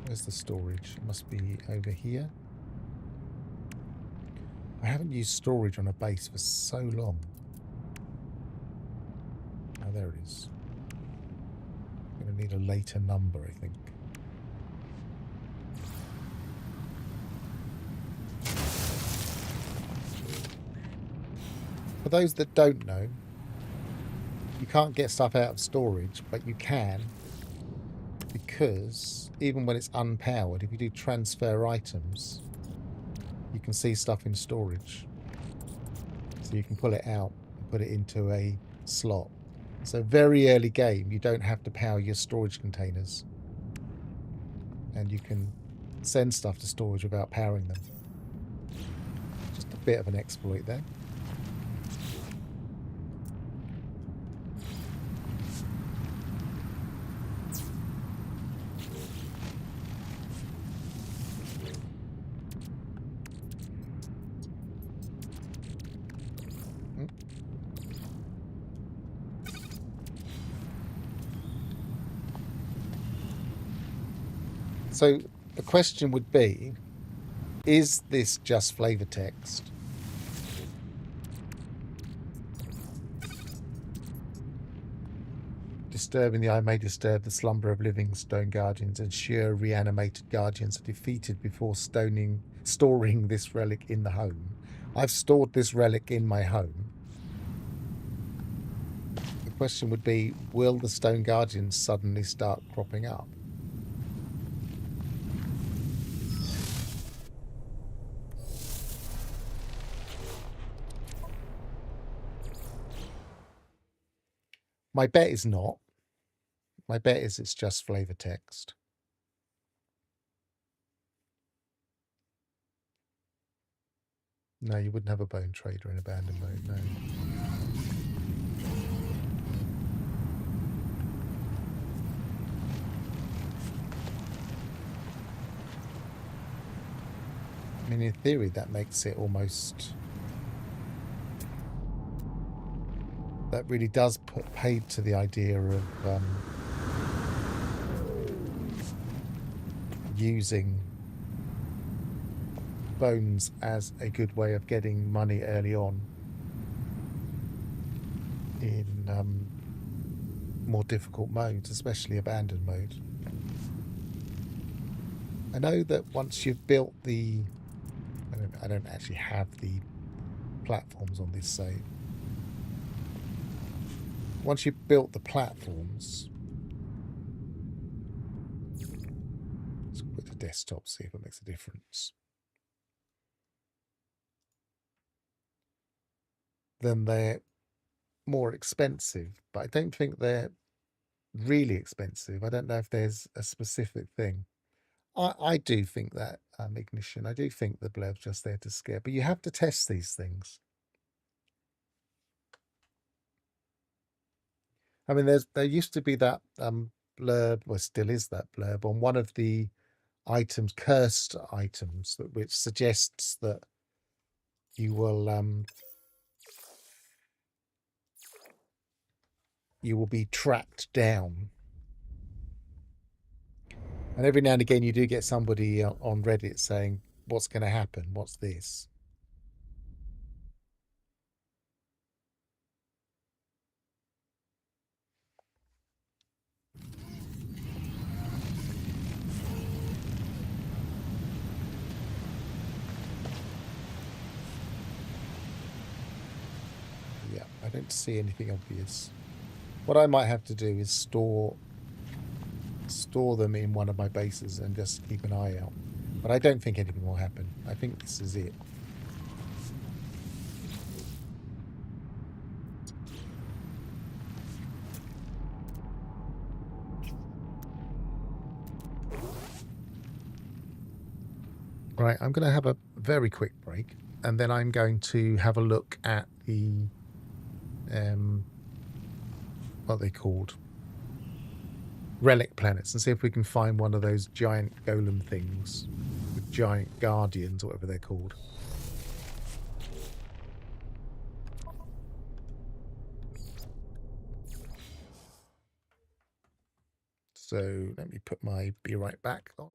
Where's the storage? It must be over here. I haven't used storage on a base for so long. Oh, there it is. I'm going to need a later number, I think. For those that don't know, you can't get stuff out of storage, but you can, because even when it's unpowered, if you do transfer items, you can see stuff in storage. So you can pull it out and put it into a slot. So very early game, you don't have to power your storage containers. And you can send stuff to storage without powering them. Just a bit of an exploit there. So the question would be, is this just flavor text? Disturbing the eye may disturb the slumber of living stone guardians. Ensure reanimated guardians are defeated before storing this relic in the home. I've stored this relic in my home. The question would be, will the stone guardians suddenly start cropping up? My bet is not. My bet is it's just flavor text. No, you wouldn't have a bone trader in abandoned mode, no. I mean, in theory, that makes it almost... That really does put paid to the idea of using bones as a good way of getting money early on in more difficult modes, especially abandoned mode. I know that once you've built the... I don't actually have the platforms on this save. once you've built the platforms, let's quit the desktop, see if it makes a difference. Then they're more expensive, but I don't think they're really expensive. I don't know if there's a specific thing. I do think that ignition. I do think the blurb's just there to scare, but you have to test these things. I mean, there used to be that blurb, well, still is that blurb on one of the items, cursed items, which suggests that you will be tracked down. And every now and again, you do get somebody on Reddit saying, "What's going to happen? What's this?" Yeah, I don't see anything obvious. What I might have to do is store them in one of my bases and just keep an eye out. But I don't think anything will happen. I think this is it. Right, I'm going to have a very quick break, and then I'm going to have a look at the what they called relic planets and see if we can find one of those giant golem things with giant guardians, or whatever they're called. So let me put my be right back on.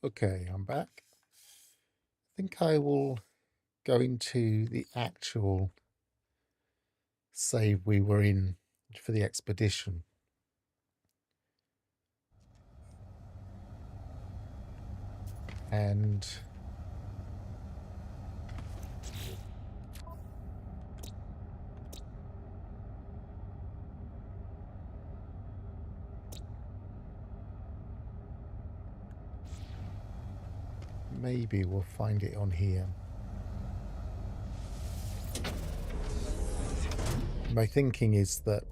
Okay, I'm back. I think I will go into the actual save we were in for the expedition. And maybe we'll find it on here. My thinking is that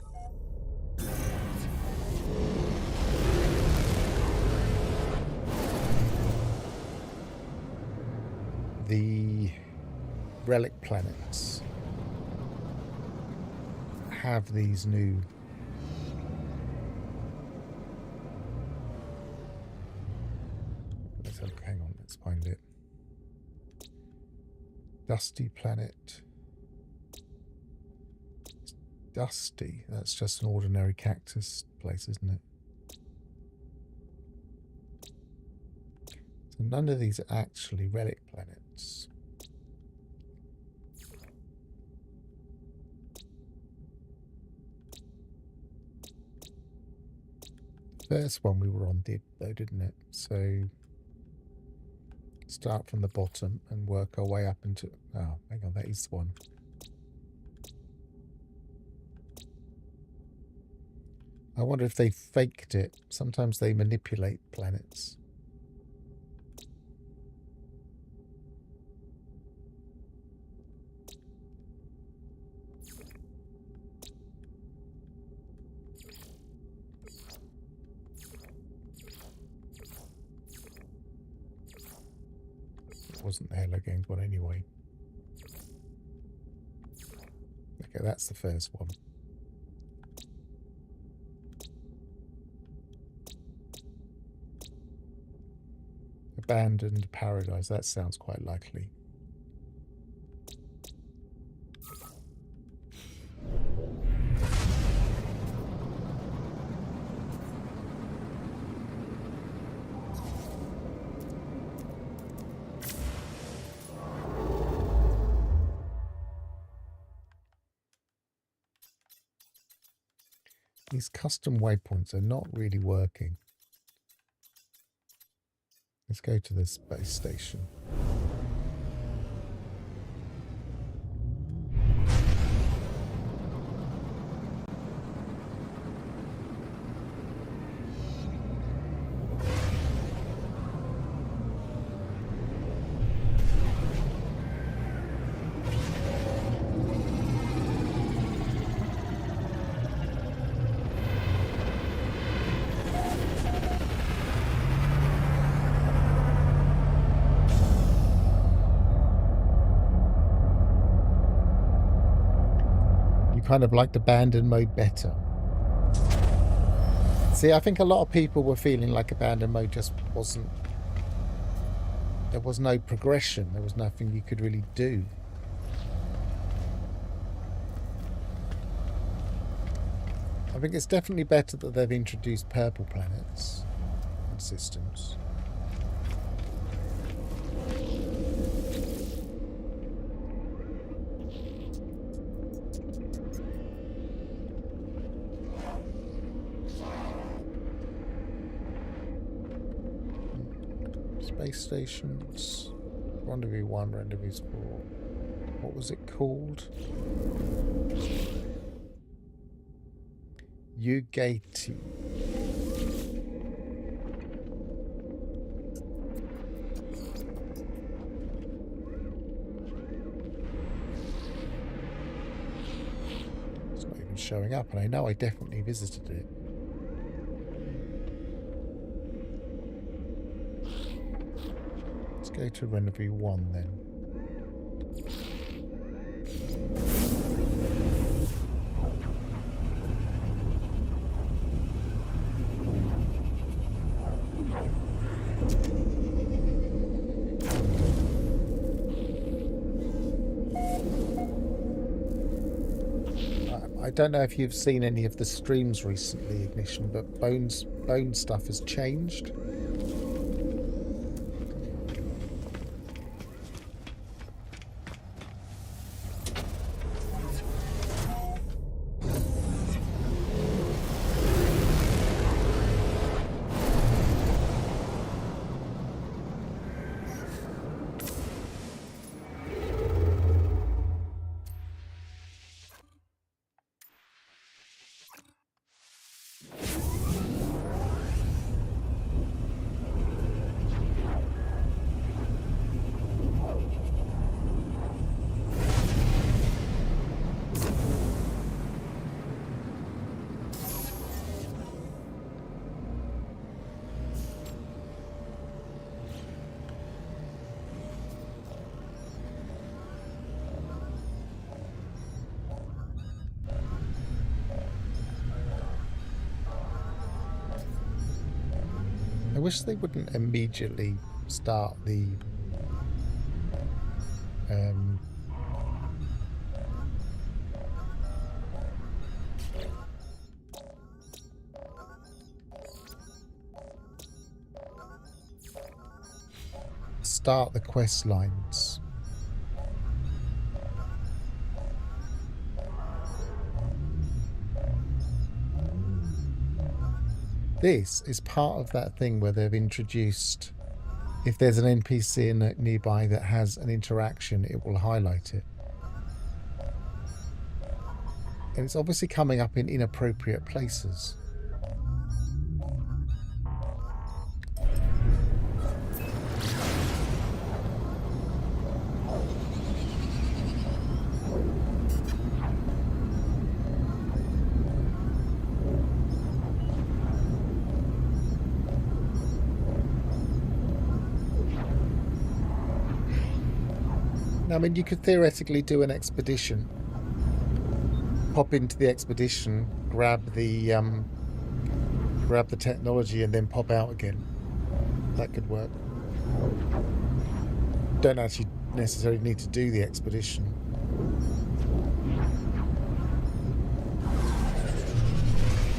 the relic planets have these new hang on, let's find it. Dusty planet. Dusty, that's just an ordinary cactus place, isn't it? So none of these are actually relic planets. First one we were on did though, didn't it? So start from the bottom and work our way up into... Oh, hang on, that is the one. I wonder if they faked it. Sometimes they manipulate planets. It wasn't the Hello Games one anyway. Okay, that's the first one. Abandoned paradise, that sounds quite likely. These custom waypoints are not really working. Let's go to the space station. Kind of liked abandoned mode better. See, I think a lot of people were feeling like abandoned mode just wasn't... There was no progression. There was nothing you could really do. I think it's definitely better that they've introduced purple planets and systems. Space stations. Rendezvous 1, Rendezvous 4. What was it called? Ugati. It's not even showing up, and I know I definitely visited it. Let's go to Rendezvous 1 then. I don't know if you've seen any of the streams recently, Ignition, but Bone stuff has changed. wish they wouldn't immediately start the quest lines. This is part of that thing where they've introduced, if there's an NPC nearby that has an interaction, it will highlight it. And it's obviously coming up in inappropriate places. I mean, you could theoretically do an expedition, pop into the expedition, grab the technology, and then pop out again. That could work. Don't actually necessarily need to do the expedition.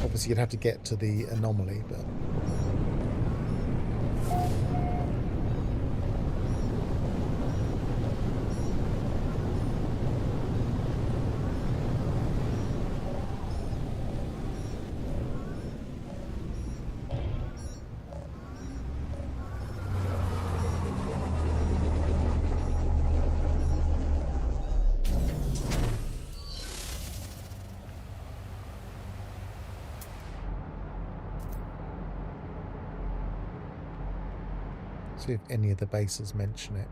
Obviously, you'd have to get to the anomaly, but. See if any of the bases mention it.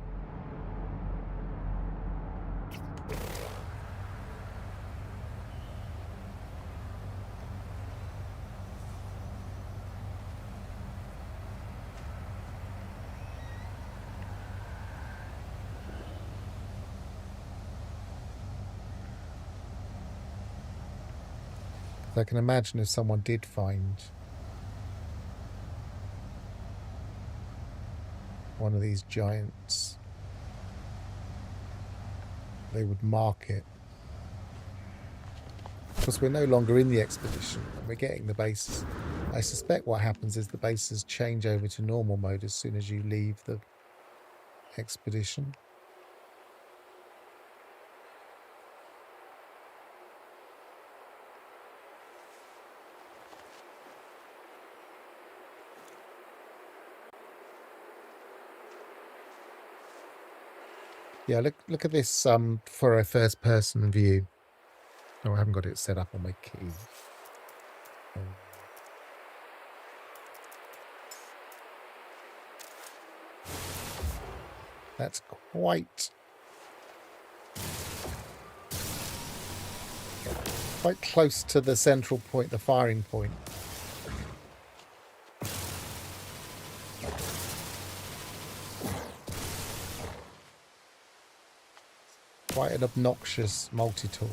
I can imagine if someone did find one of these giants, they would mark it. Because we're no longer in the expedition and we're getting the bases. I suspect what happens is the bases change over to normal mode as soon as you leave the expedition. Yeah, look at this for a first person view. Oh, I haven't got it set up on my key. That's quite close to the central point, the firing point. Quite an obnoxious multi-tool.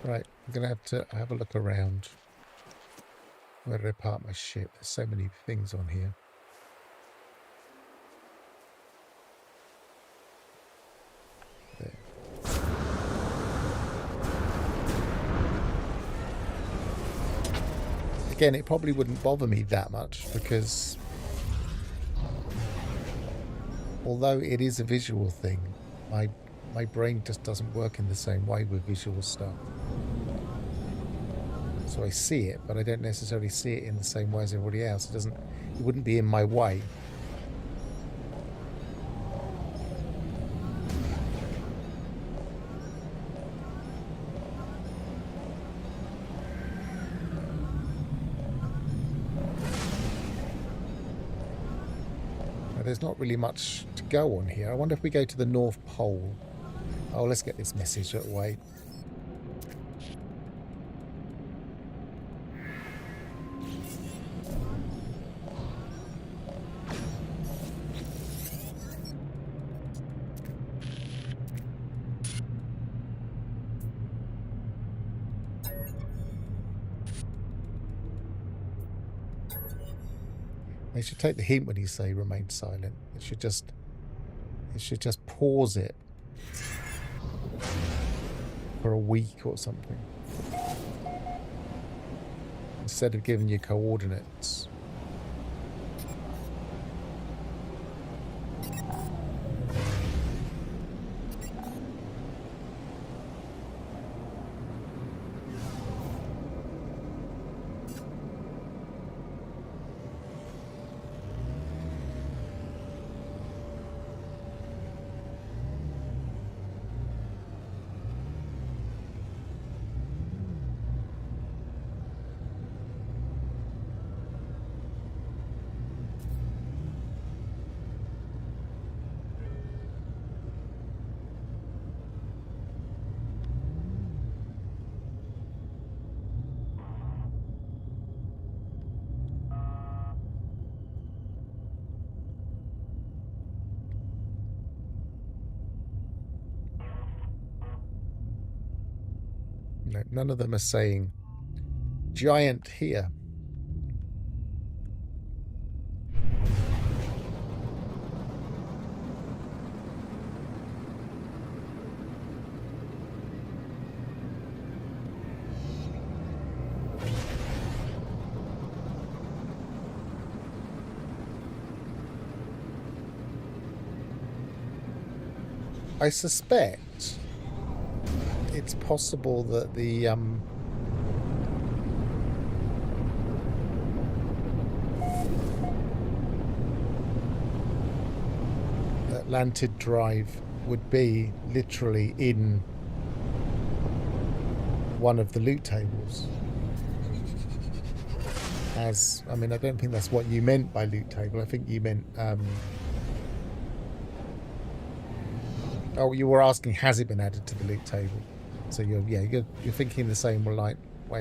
Right, I'm going to have to have a look around. Where did I park my ship? There's so many things on here. There. Again, it probably wouldn't bother me that much because although it is a visual thing, my brain just doesn't work in the same way with visual stuff. So I see it, but I don't necessarily see it in the same way as everybody else. It wouldn't be in my way. There's not really much to go on here. I wonder if we go to the North Pole. Oh, let's get this message away. They should take the hint when you say remain silent. It should just pause it for a week or something instead of giving you coordinates. No, none of them are saying giant here. I suspect it's possible that the Atlantid drive would be literally in one of the loot tables. As I mean, I don't think that's what you meant by loot table. I think you meant oh, you were asking has it been added to the loot table? So you're thinking the same way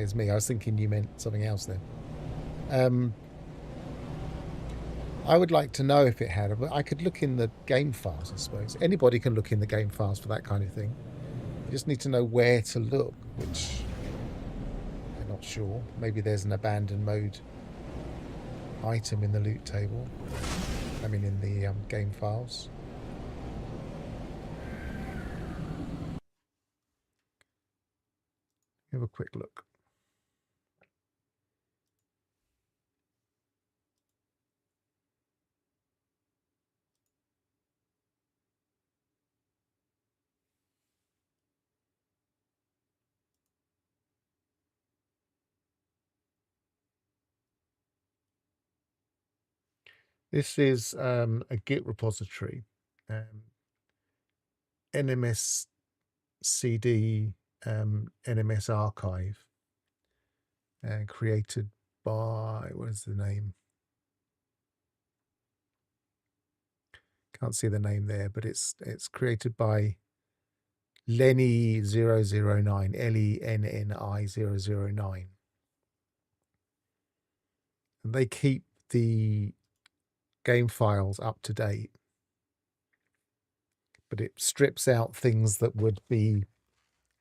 as me. I was thinking you meant something else then. I would like to know if it had, but I could look in the game files, I suppose. Anybody can look in the game files for that kind of thing. You just need to know where to look, which I'm not sure. Maybe there's an abandoned mode item in the loot table. I mean, in the game files. Have a quick look. This is a Git repository, NMS CD, NMS archive, created by, what is the name? Can't see the name there, but it's created by Lenny009, Lenni009. And they keep the game files up to date, but it strips out things that would be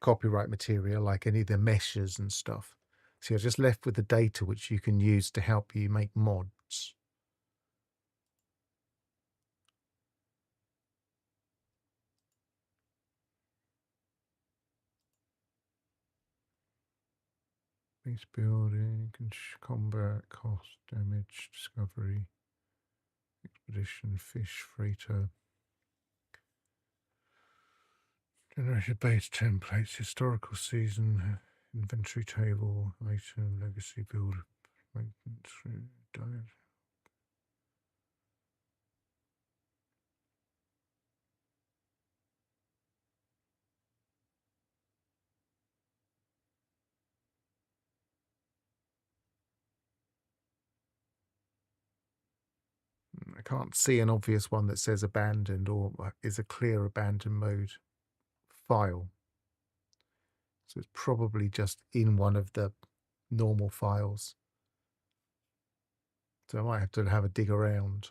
copyright material, like any of the meshes and stuff. So you're just left with the data which you can use to help you make mods. Base building, combat, cost, damage, discovery, expedition, fish, freighter, generated base templates, historical season, inventory table, item, legacy build, maintenance, diet. can't see an obvious one that says abandoned or is a clear abandoned mode file. So it's probably just in one of the normal files. So I might have to have a dig around.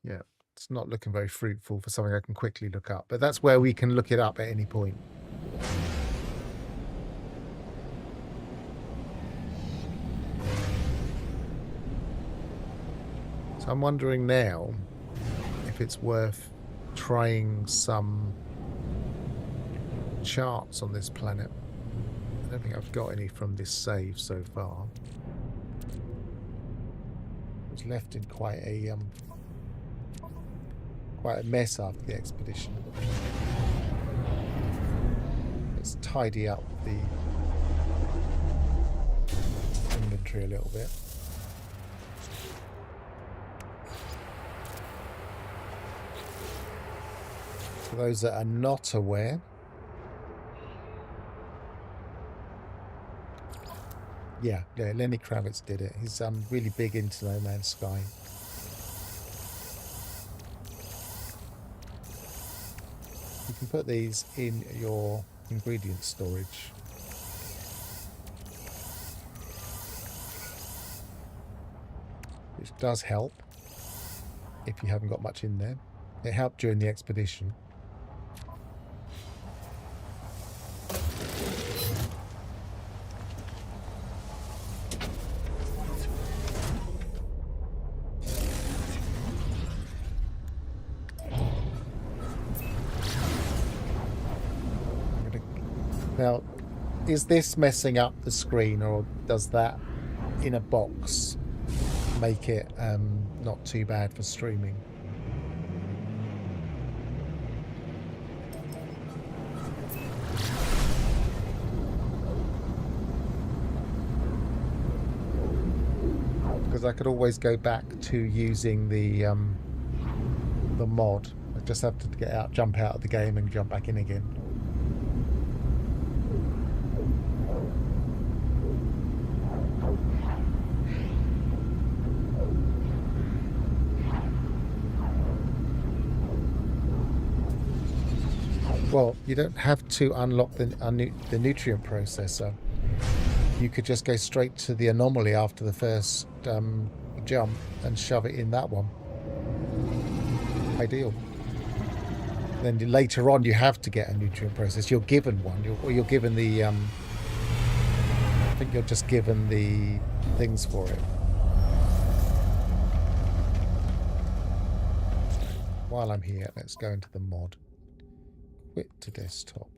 Yeah, it's not looking very fruitful for something I can quickly look up, but that's where we can look it up at any point. So I'm wondering now if it's worth trying some charts on this planet. I don't think I've got any from this save so far. It was left in quite a mess after the expedition. Let's tidy up the inventory a little bit. For those that are not aware, yeah, Lenny Kravitz did it. He's really big into No Man's Sky. You can put these in your ingredient storage. Which does help if you haven't got much in there. It helped during the expedition. Now, is this messing up the screen, or does that inner box make it not too bad for streaming? Because I could always go back to using the mod. I just have to get out, jump out of the game and jump back in again. Well, you don't have to unlock the nutrient processor. You could just go straight to the anomaly after the first jump and shove it in that one. Ideal. Then later on you have to get a nutrient process. You're given one. You're given the I think you're just given the things for it. While I'm here, let's go into the mod. Quit to desktop.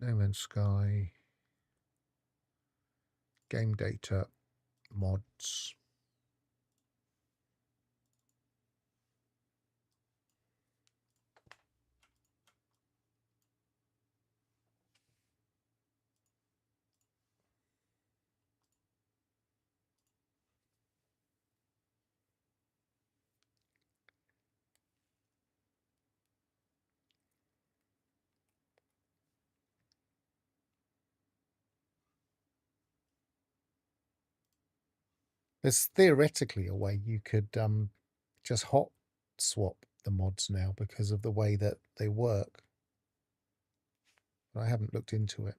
No Man's Sky. Game data. Mods. There's theoretically a way you could just hot swap the mods now because of the way that they work. But I haven't looked into it.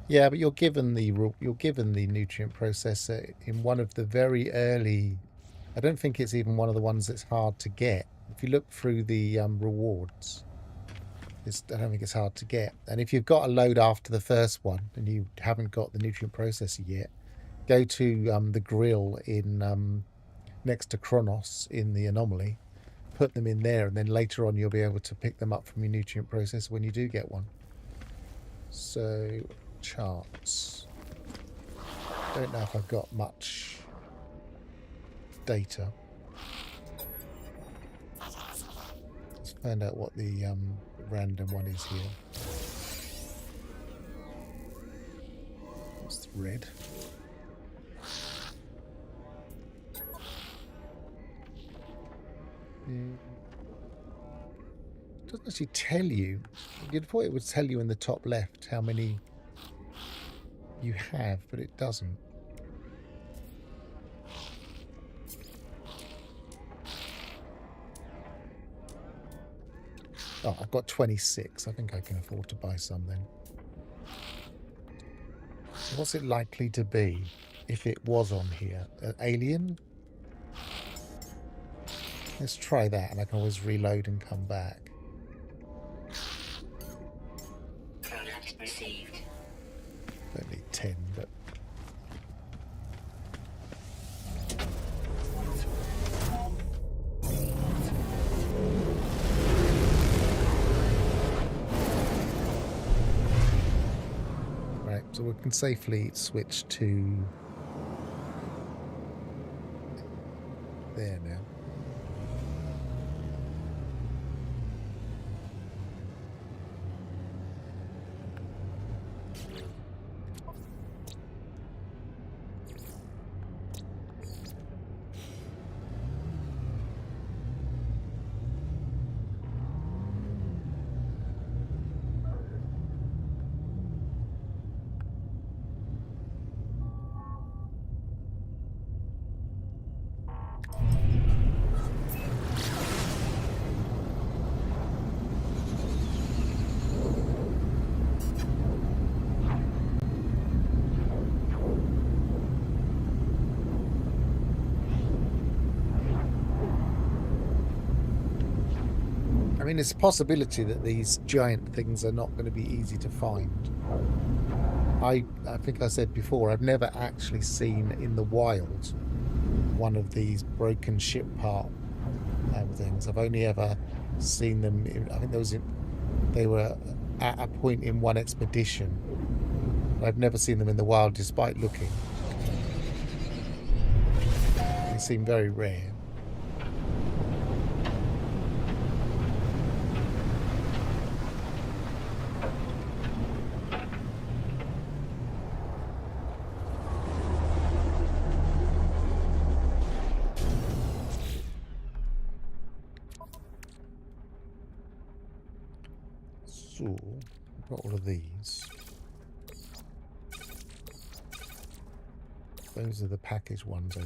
Yeah, but you're given the nutrient processor in one of the very early. I don't think it's even one of the ones that's hard to get. If you look through the rewards, I don't think it's hard to get. And if you've got a load after the first one and you haven't got the nutrient processor yet, go to the grill in next to Kronos in the Anomaly, put them in there, and then later on you'll be able to pick them up from your nutrient processor when you do get one. So, charts. Don't know if I've got much data. Let's find out what the random one is here. It's red. Doesn't actually tell you. You'd thought it would tell you in the top left how many you have, but it doesn't. Oh, I've got 26. I think I can afford to buy some then. So what's it likely to be if it was on here? An alien? Let's try that, and I can always reload and come back. Product received. Don't need 10, but... Right, so we can safely switch to... there now. I mean, it's a possibility that these giant things are not going to be easy to find. I think I said before, I've never actually seen in the wild one of these broken ship part things. I've only ever seen them, I think they were at a point in one expedition. I've never seen them in the wild despite looking. They seem very rare. So, I've got all of these. Those are the package ones, I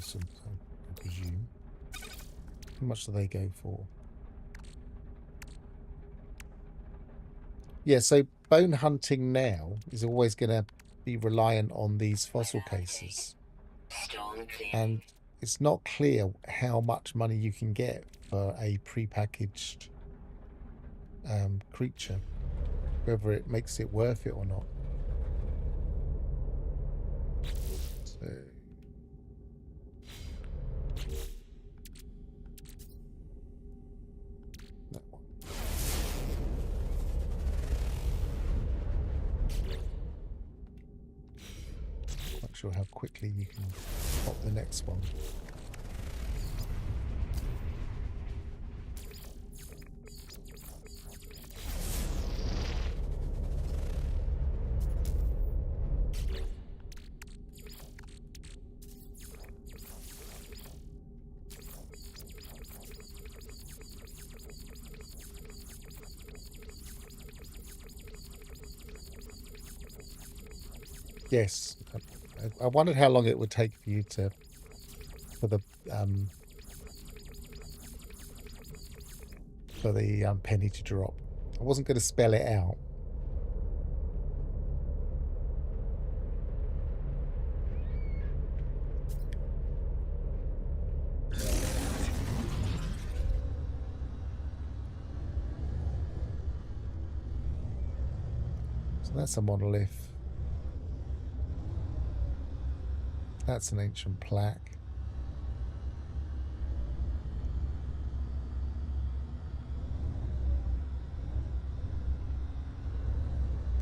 presume. How much do they go for? Yeah, so bone hunting now is always going to be reliant on these fossil cases. And it's not clear how much money you can get for a pre-packaged creature, whether it makes it worth it or not. So that one. Not sure how quickly you can pop the next one. Yes, I wondered how long it would take for you for the penny to drop. I wasn't going to spell it out. So that's a monolith. That's an ancient plaque.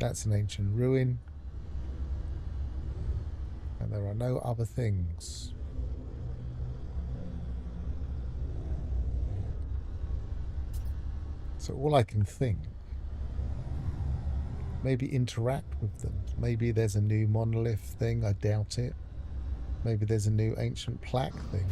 That's an ancient ruin. And there are no other things. So all I can think, maybe interact with them. Maybe there's a new monolith thing. I doubt it. Maybe there's a new ancient plaque thing.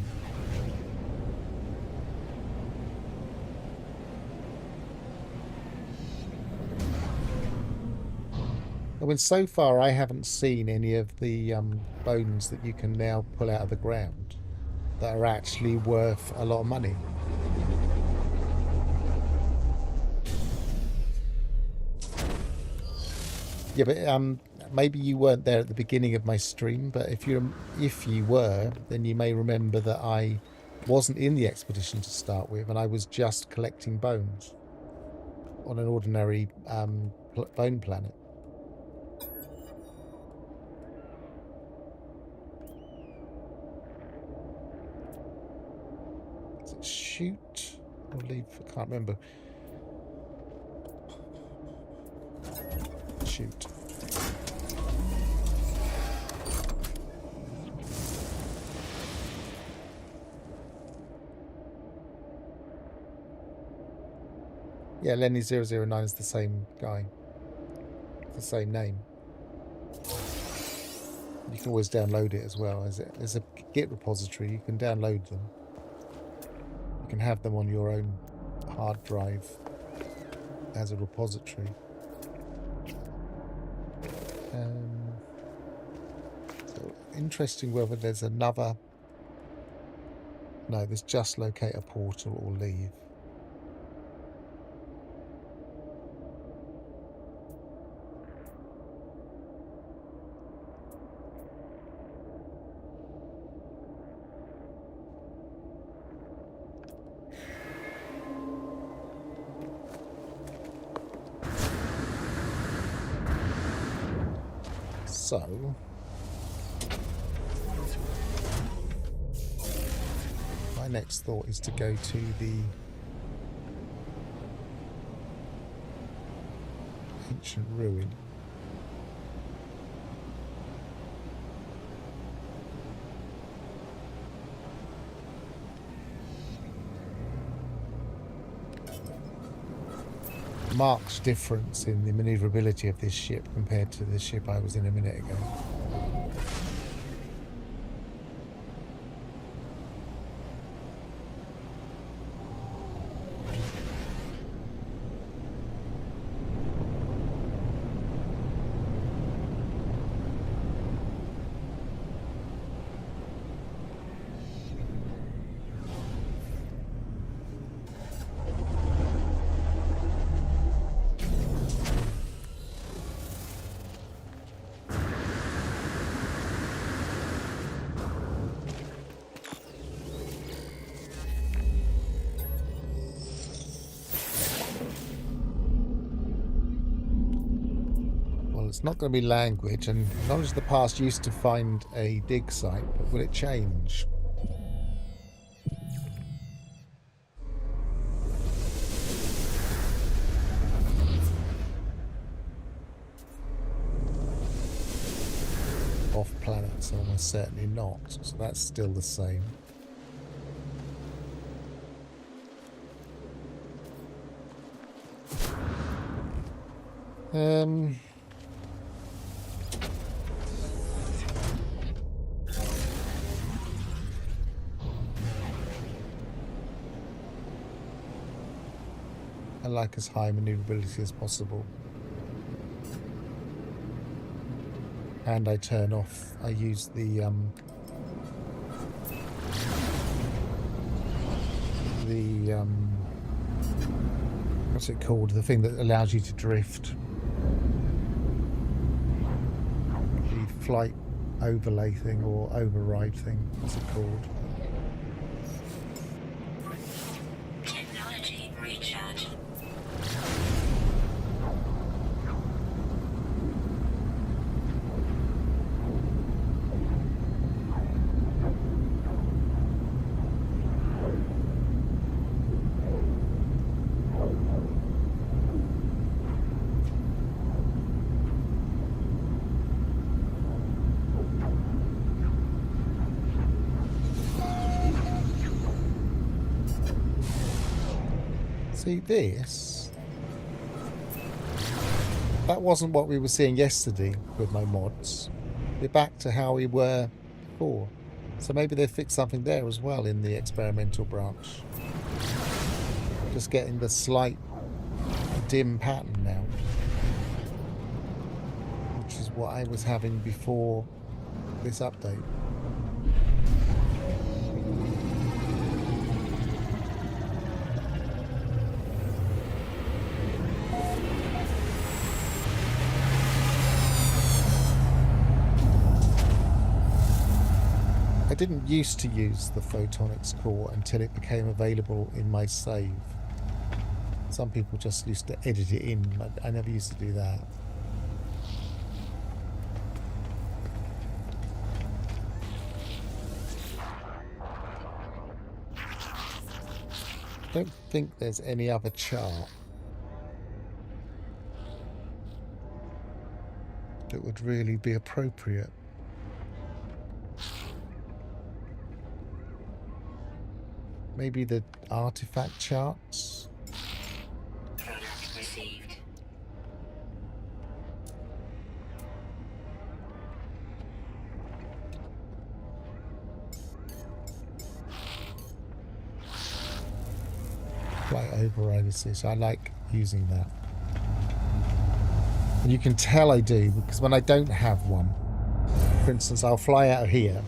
I mean, so far I haven't seen any of the bones that you can now pull out of the ground that are actually worth a lot of money. Yeah, but maybe you weren't there at the beginning of my stream, but if you were, then you may remember that I wasn't in the expedition to start with, and I was just collecting bones on an ordinary bone planet. Is it shoot or leave? I can't remember. Shoot. Yeah, Lenny009 is the same guy. It's the same name. You can always download it as well. There's a Git repository. You can download them. You can have them on your own hard drive as a repository. So interesting whether there's another... No, there's just locate a portal or leave. So, my next thought is to go to the ancient ruin. Marked difference in the maneuverability of this ship compared to the ship I was in a minute ago. It's not going to be language, and knowledge of the past used to find a dig site, but will it change? Off planets, almost certainly not, so that's still the same. I like as high maneuverability as possible. And I turn off, I use the what's it called? The thing that allows you to drift. The flight overlay thing or override thing. What's it called? Technology recharge. See this? That wasn't what we were seeing yesterday with my mods. We're back to how we were before. So maybe they fixed something there as well in the experimental branch. Just getting the slight dim pattern now, which is what I was having before this update. I didn't used to use the photonics core until it became available in my save. Some people just used to edit it in. I never used to do that. I don't think there's any other chart that would really be appropriate. Maybe the artifact charts? Product received. Flight override assist. I like using that. And you can tell I do, because when I don't have one, for instance, I'll fly out of here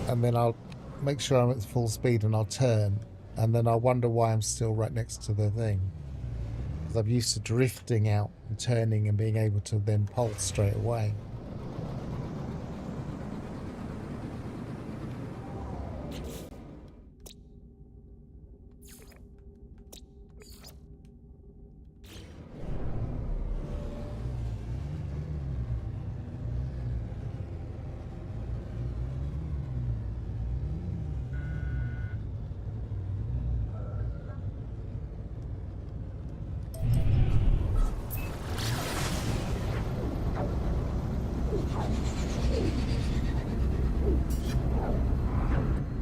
and then I'll make sure I'm at full speed and I'll turn, and then I'll wonder why I'm still right next to the thing, because I'm used to drifting out and turning and being able to then pulse straight away.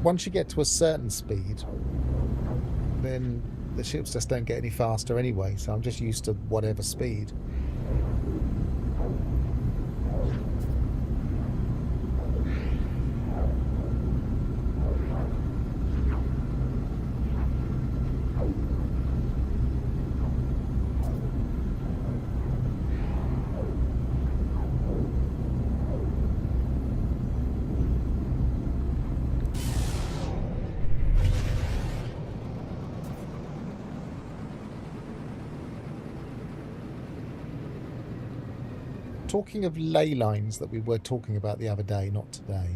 Once you get to a certain speed, then the ships just don't get any faster anyway, so I'm just used to whatever speed. Talking of ley lines that we were talking about the other day, not today,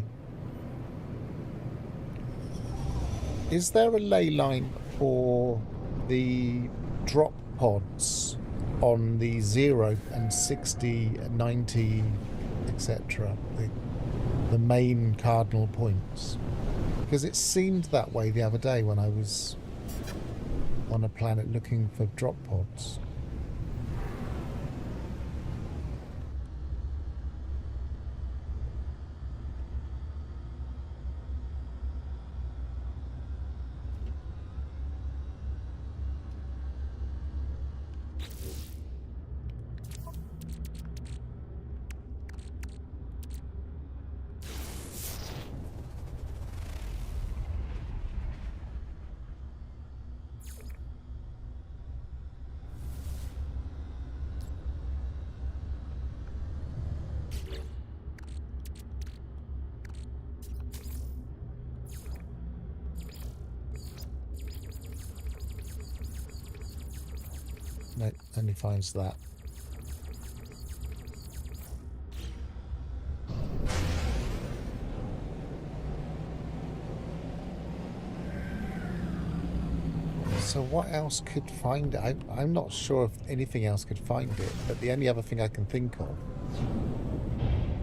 is there a ley line for the drop pods on the 0 and 60, 90, etc., the main cardinal points? Because it seemed that way the other day when I was on a planet looking for drop pods. No, only finds that. So what else could find it? I'm not sure if anything else could find it, but the only other thing I can think of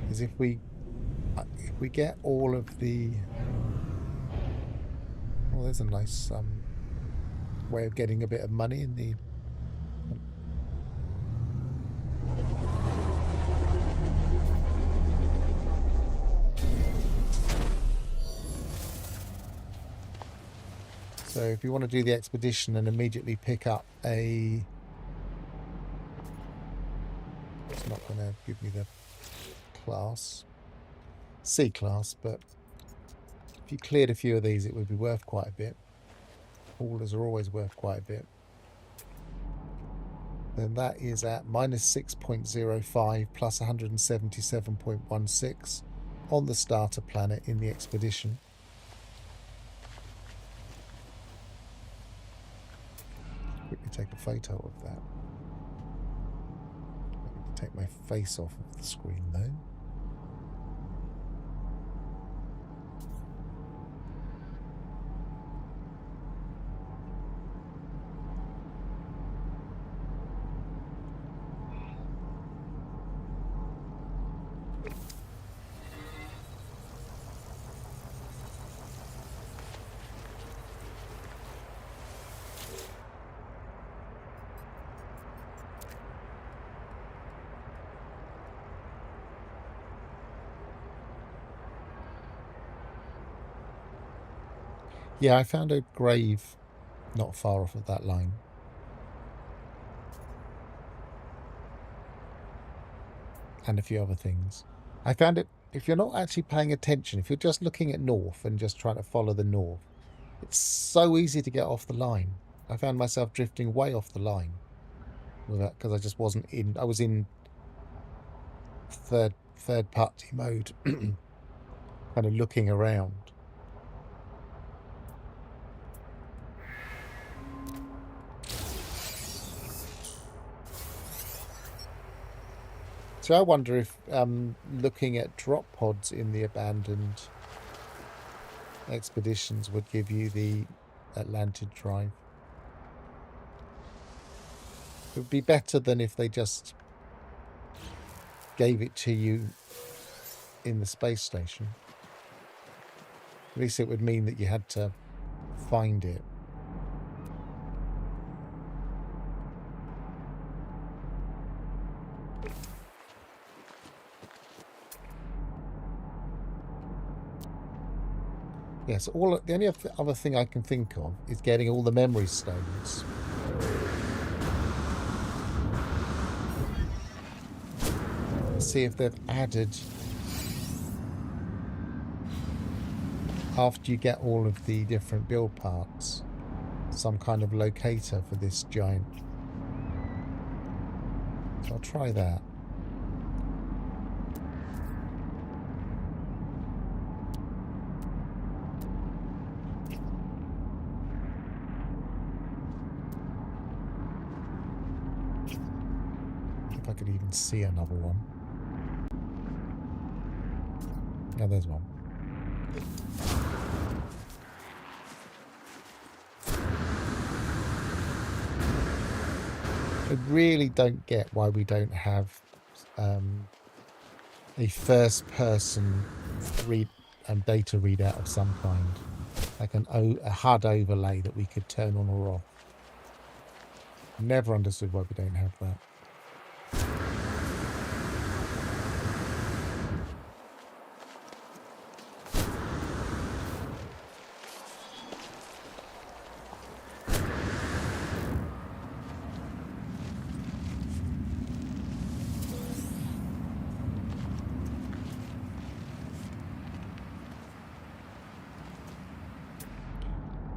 is if we get all of the... Well, there's a nice way of getting a bit of money in the... So if you want to do the expedition and immediately pick up a... It's not going to give me the class. C class, but if you cleared a few of these, it would be worth quite a bit. Haulers are always worth quite a bit. Then that is at minus 6.05 plus 177.16 on the starter planet in the expedition. Quickly take a photo of that. I need to take my face off of the screen though. Yeah, I found a grave not far off of that line. And a few other things. I found it, if you're not actually paying attention, if you're just looking at north and just trying to follow the north, it's so easy to get off the line. I found myself drifting way off the line because I just wasn't in. I was in third party mode, kind of looking around. So I wonder if looking at drop pods in the abandoned expeditions would give you the Atlantid drive. It would be better than if they just gave it to you in the space station. At least it would mean that you had to find it. Yes, the only other thing I can think of is getting all the memory stones. See if they've added, after you get all of the different build parts, some kind of locator for this giant. So I'll try that. If I could even see another one. Yeah, there's one. I really don't get why we don't have a first-person data readout of some kind, like a HUD overlay that we could turn on or off. Never understood why we don't have that.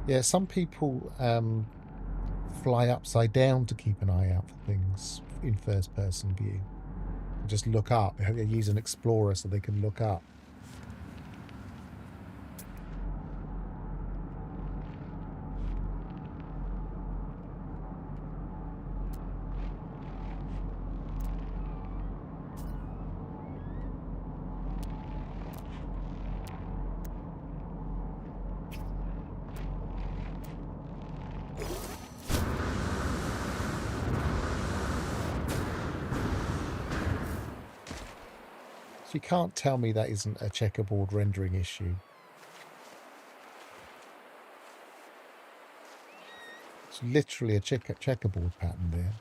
Yeah, some people fly upside down to keep an eye out for things in first-person view. Just look up. They use an explorer so they can look up. So you can't tell me that isn't a checkerboard rendering issue. It's literally a checkerboard pattern there.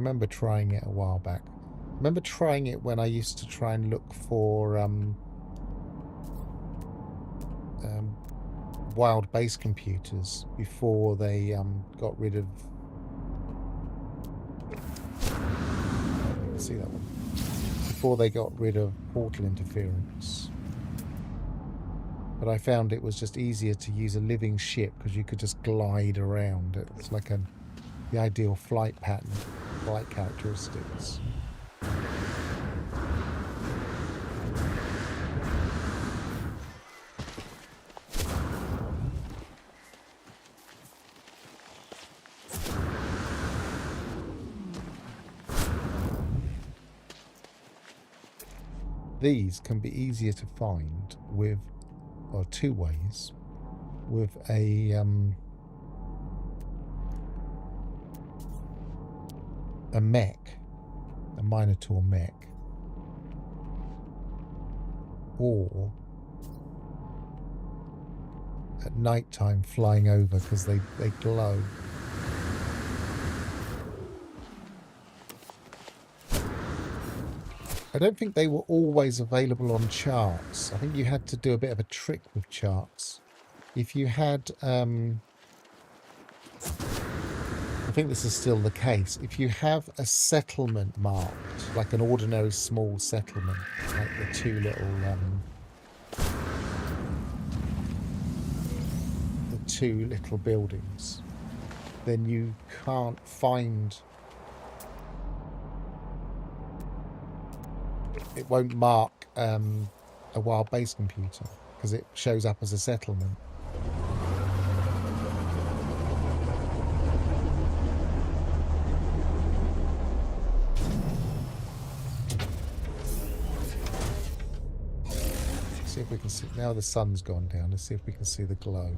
remember trying it a while back. I remember trying it when I used to try and look for wild base computers before they got rid of. See that one? Before they got rid of portal interference. But I found it was just easier to use a living ship because you could just glide around. It's like the ideal flight pattern, flight characteristics. These can be easier to find with, or two ways, with a mech, a Minotaur mech, or at night time flying over because they glow. I don't think they were always available on charts. I think you had to do a bit of a trick with charts. If you had, I think this is still the case, if you have a settlement marked, like an ordinary small settlement, like the two little buildings, then you can't find, it won't mark a wild base computer because it shows up as a settlement. See if we can see, now the sun's gone down, let's see if we can see the glow.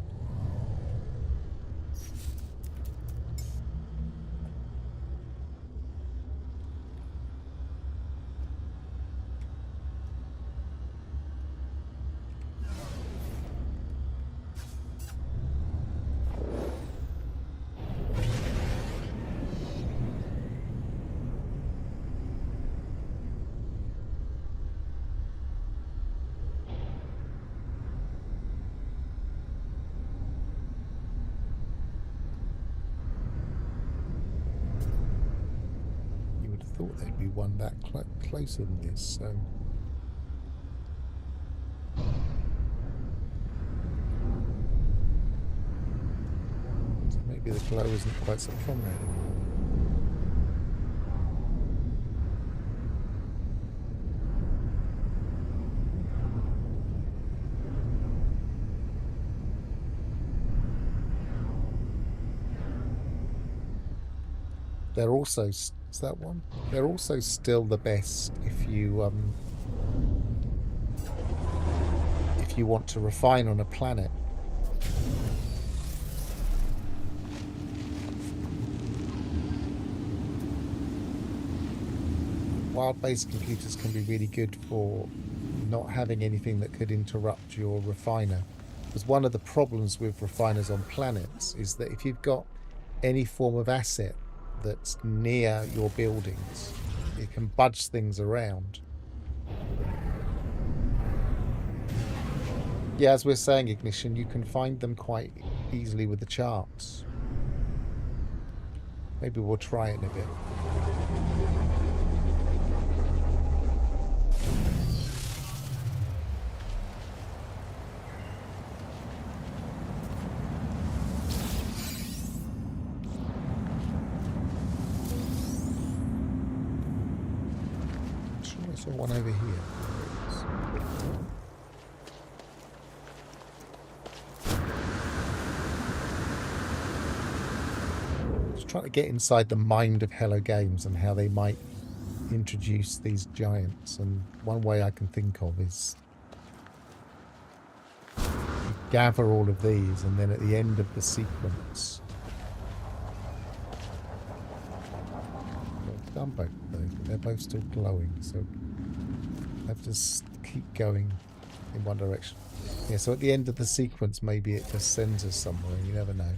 Thought there'd be one that closer than this, so maybe the glow isn't quite so prominent anymore. They're also, is that one? They're also still the best if you want to refine on a planet. Wild base computers can be really good for not having anything that could interrupt your refiner. Because one of the problems with refiners on planets is that if you've got any form of asset that's near your buildings, it can budge things around. Yeah, as we're saying, Ignition, you can find them quite easily with the charts. Maybe we'll try it in a bit. I saw one over here. Just trying to get inside the mind of Hello Games and how they might introduce these giants. And one way I can think of is you gather all of these, and then at the end of the sequence, I've done both of those, but they're both still glowing, so I have to keep going in one direction. Yeah, so at the end of the sequence, maybe it just sends us somewhere, you never know.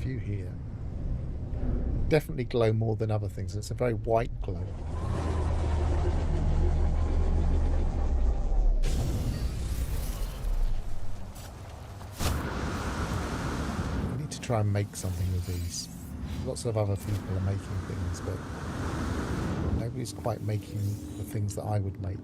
few here. Definitely glow more than other things. It's a very white glow. I need to try and make something with these. Lots of other people are making things, but nobody's quite making the things that I would make.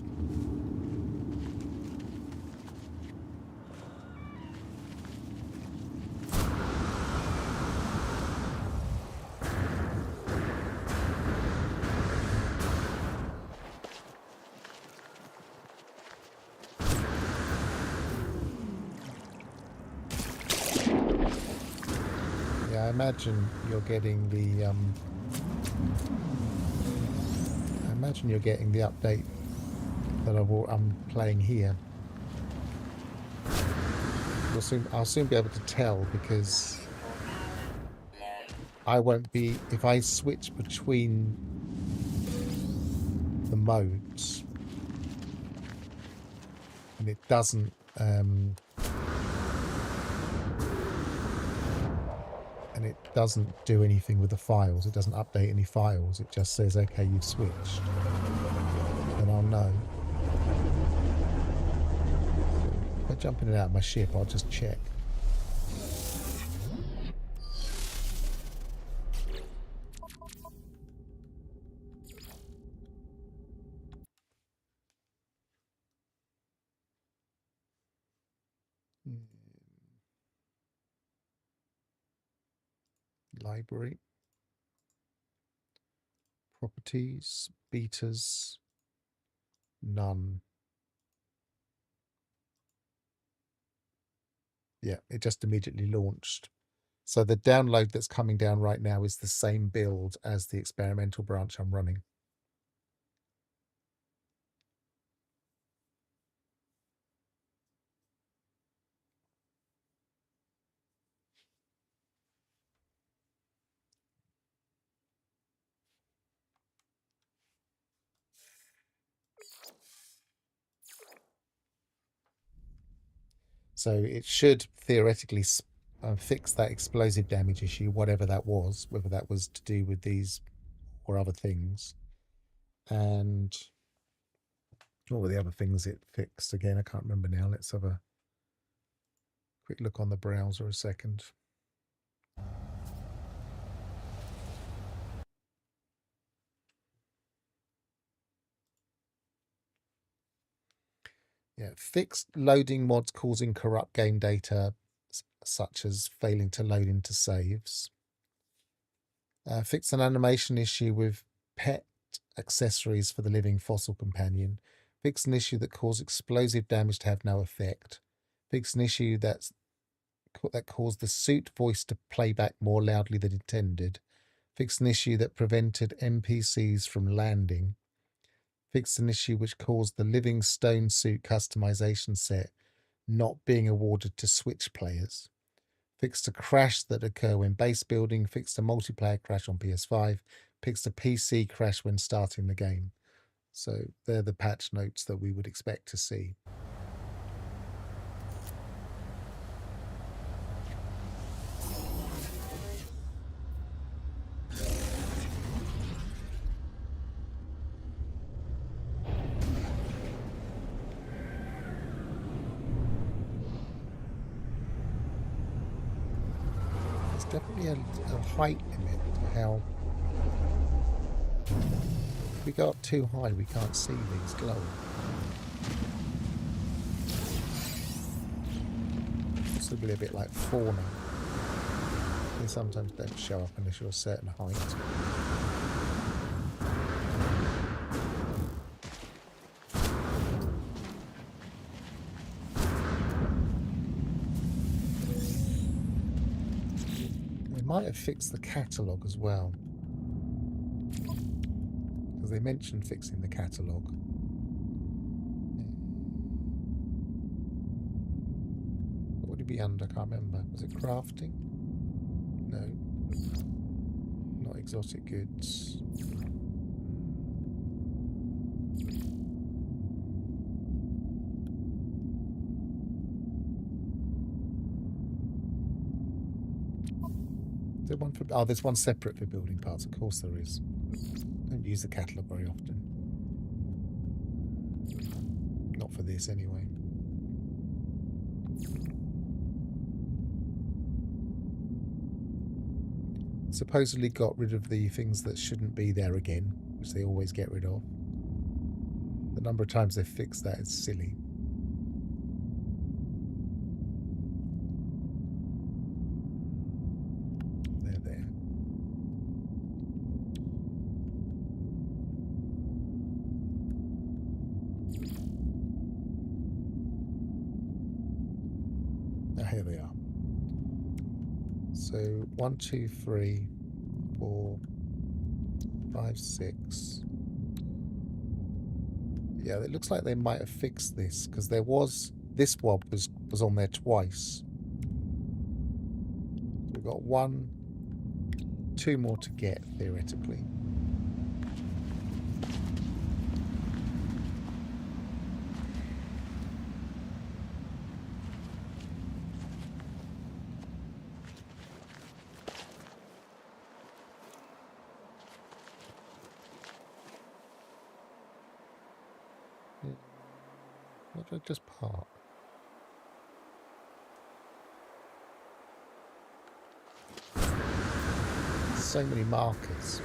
Yeah, I imagine you're getting the update that I'm playing here. I'll soon be able to tell, because I won't be, if I switch between the modes and it doesn't do anything with the files, it doesn't update any files, it just says okay, you've switched, then I'll know. If I jump in and out of my ship, I'll just check. Library, properties, betas, none. Yeah, it just immediately launched. So the download that's coming down right now is the same build as the experimental branch I'm running. So it should theoretically fix that explosive damage issue, whatever that was, whether that was to do with these or other things. And what were the other things it fixed again? I can't remember now. Let's have a quick look on the browser a second. Yeah, fixed loading mods causing corrupt game data, such as failing to load into saves. Fixed an animation issue with pet accessories for the living fossil companion. Fixed an issue that caused explosive damage to have no effect. Fixed an issue that caused the suit voice to play back more loudly than intended. Fixed an issue that prevented NPCs from landing. Fixed an issue which caused the living stone suit customization set not being awarded to Switch players. Fixed a crash that occurred when base building. Fixed a multiplayer crash on PS5. Fixed a PC crash when starting the game. So they're the patch notes that we would expect to see. There's definitely a height limit to how... If we go up too high, we can't see these glowing. Possibly a bit like fauna. They sometimes don't show up unless you're a certain height. They might have fixed the catalogue as well, because they mentioned fixing the catalogue. What would it be under? I can't remember. Was it crafting? No. Not exotic goods. there one for... Oh, there's one separate for building parts. Of course there is. Don't use the catalogue very often. Not for this, anyway. Supposedly got rid of the things that shouldn't be there again, which they always get rid of. The number of times they've fixed that is silly. There. Now here they are. So 1, 2, 3, 4, 5, 6. Yeah, it looks like they might have fixed this because there was this wob was on there twice. We've got 1, 2 more to get theoretically. What did I just park? So many markers.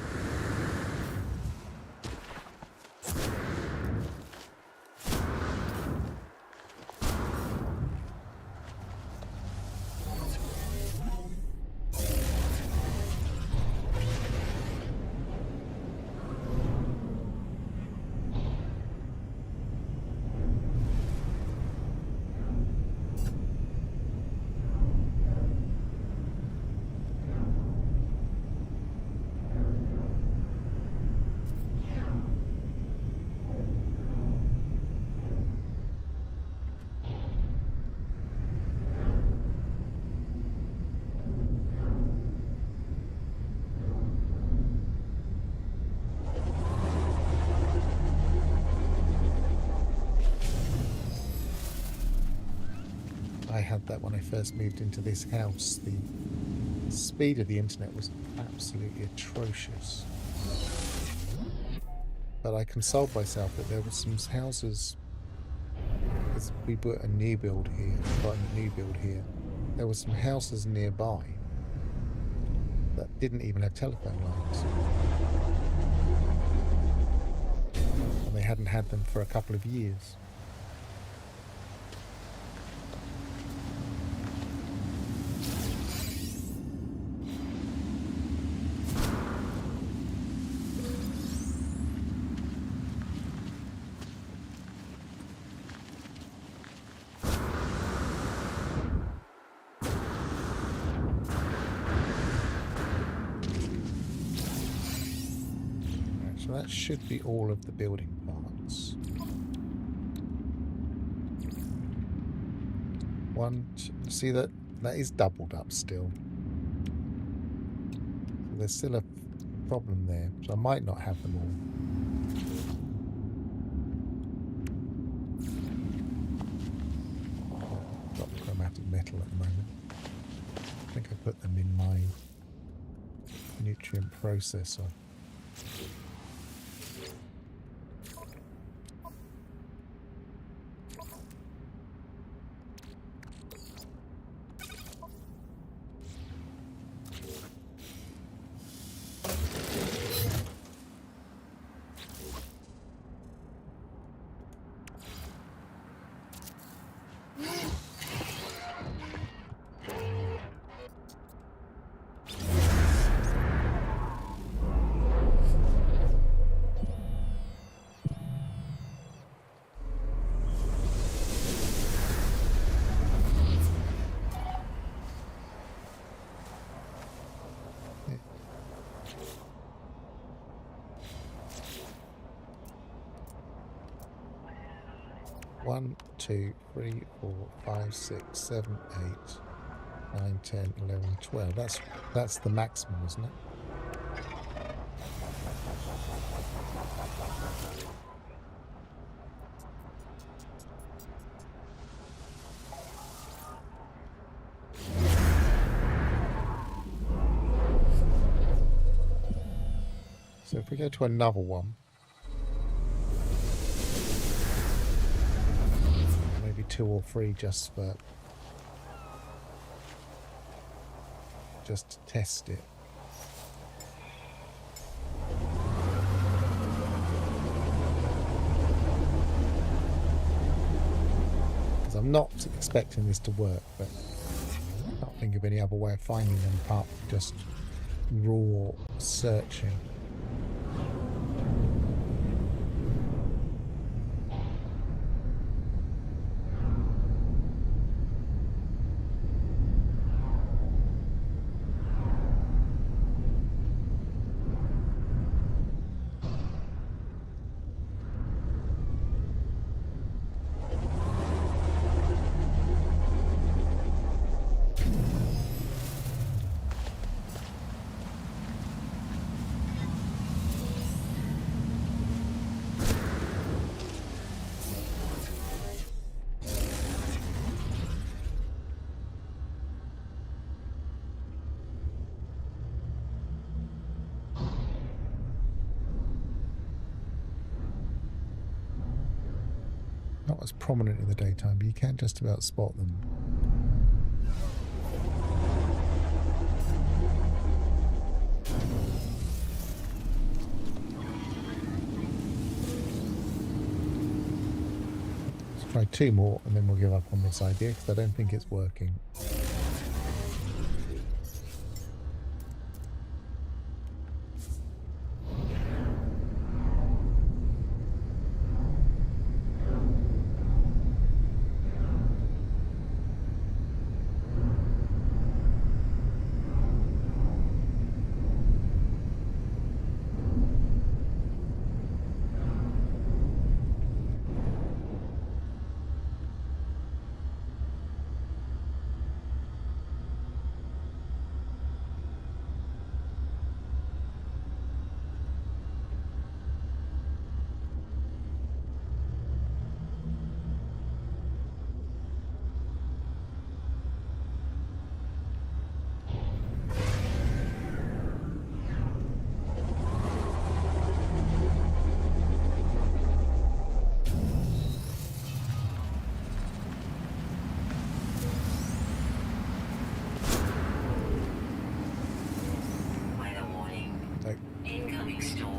I had that when I first moved into this house. The speed of the internet was absolutely atrocious. But I consoled myself that there were some houses, as we put a new build here, there were some houses nearby that didn't even have telephone lines. And they hadn't had them for a couple of years. So that should be all of the building parts. 1, 2, see that is doubled up still. So there's still a problem there, so I might not have them all. I've got chromatic metal at the moment. I think I put them in my nutrient processor. One, 2, 3, 4, 5, 6, 7, 8, 9, 10, 11, 12. That's the maximum, isn't it? if we go to another one, maybe 2 or 3 just to test it. Because I'm not expecting this to work, but I can't think of any other way of finding them apart from just raw searching. Not as prominent in the daytime, but you can just about spot them. Let's try 2 more and then we'll give up on this idea because I don't think it's working.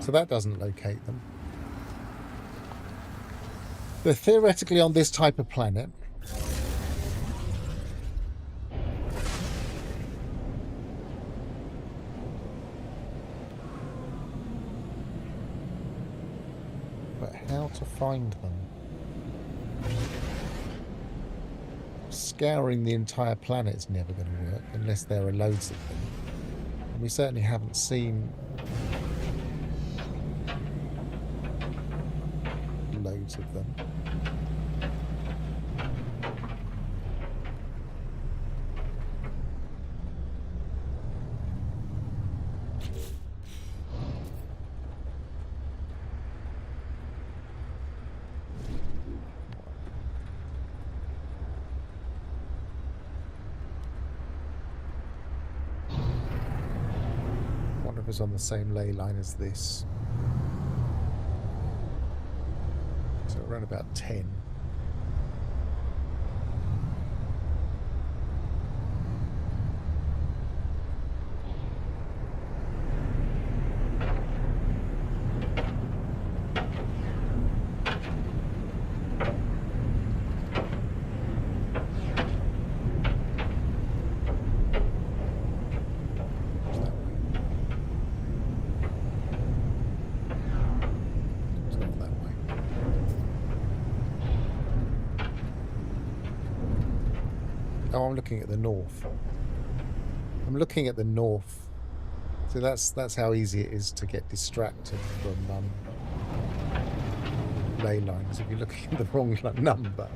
So that doesn't locate them. They're theoretically on this type of planet. But how to find them? Scouring the entire planet is never going to work unless there are loads of them. And we certainly haven't seen loads of them. One of us on the same ley line as this. So around about 10. Oh, I'm looking at the north. I'm looking at the north. So that's how easy it is to get distracted from ley lines if you're looking at the wrong number.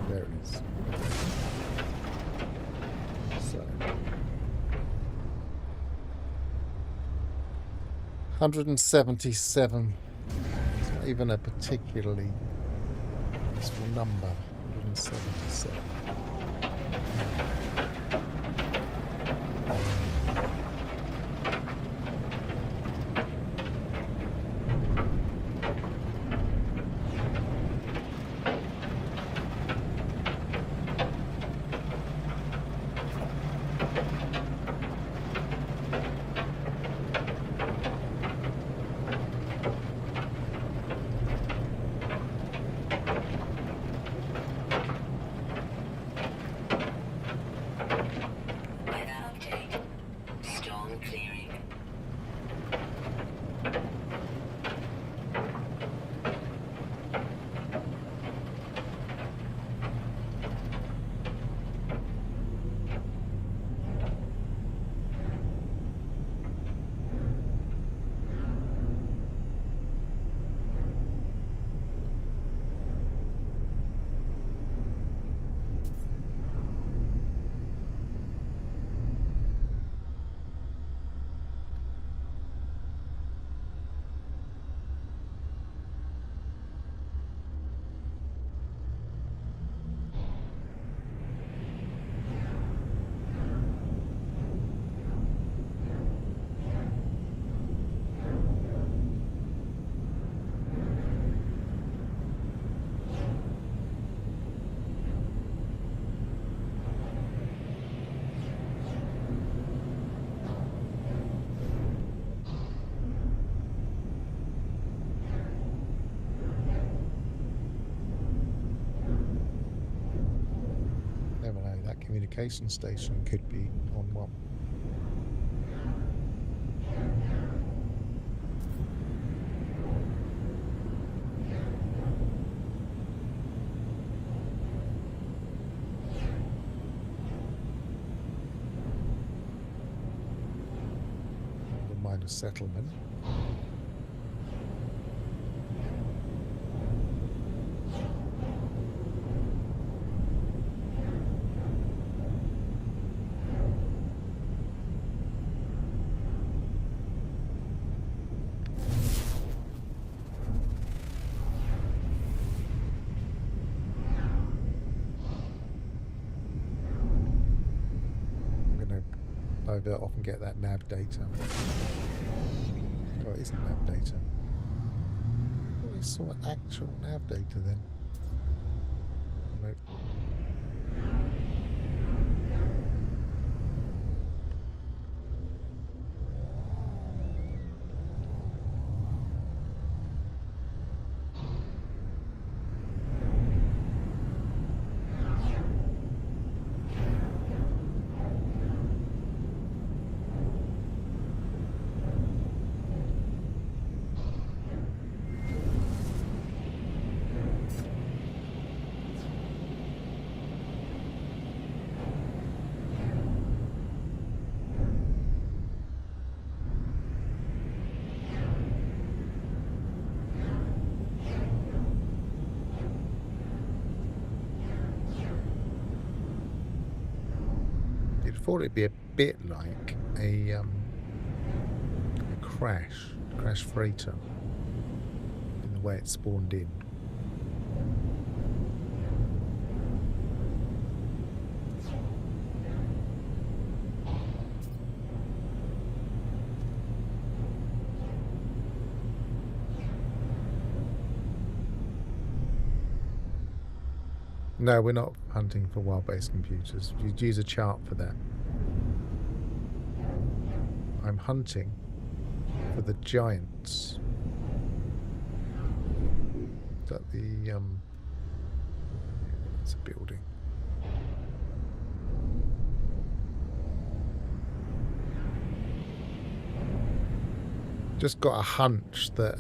There it is. So 177. It's not even a particularly Useful number 177. Weather update. Storm clearing. Never know, that communication station could be on one. Never mind a settlement. Divert off and get that nav data. Oh, it isn't nav data. Oh, we saw actual nav data then. Nope. Thought it'd be a bit like a crash freighter in the way it spawned in. No, we're not hunting for wild-based computers. You'd use a chart for that. I'm hunting for the giants. Is that the it's a building. Just got a hunch that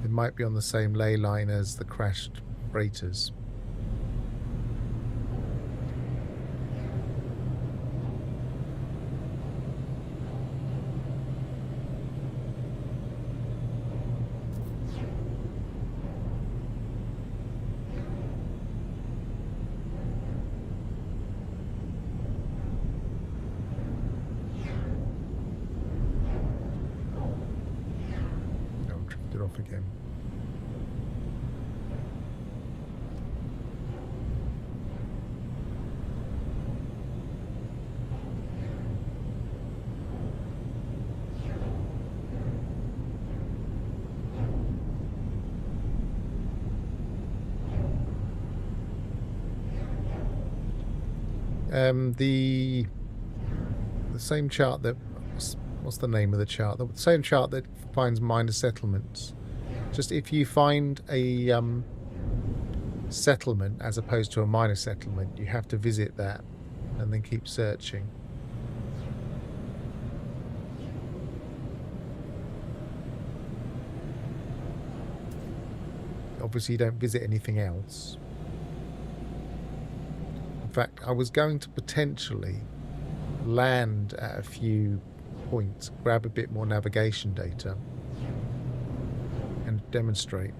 it might be on the same ley line as the crashed freighters. off again. The same chart that what's the name of the chart? The same chart that finds minor settlements. Just if you find a settlement as opposed to a minor settlement, you have to visit that and then keep searching. Obviously, you don't visit anything else. In fact, I was going to potentially land at a few points, grab a bit more navigation data, and demonstrate.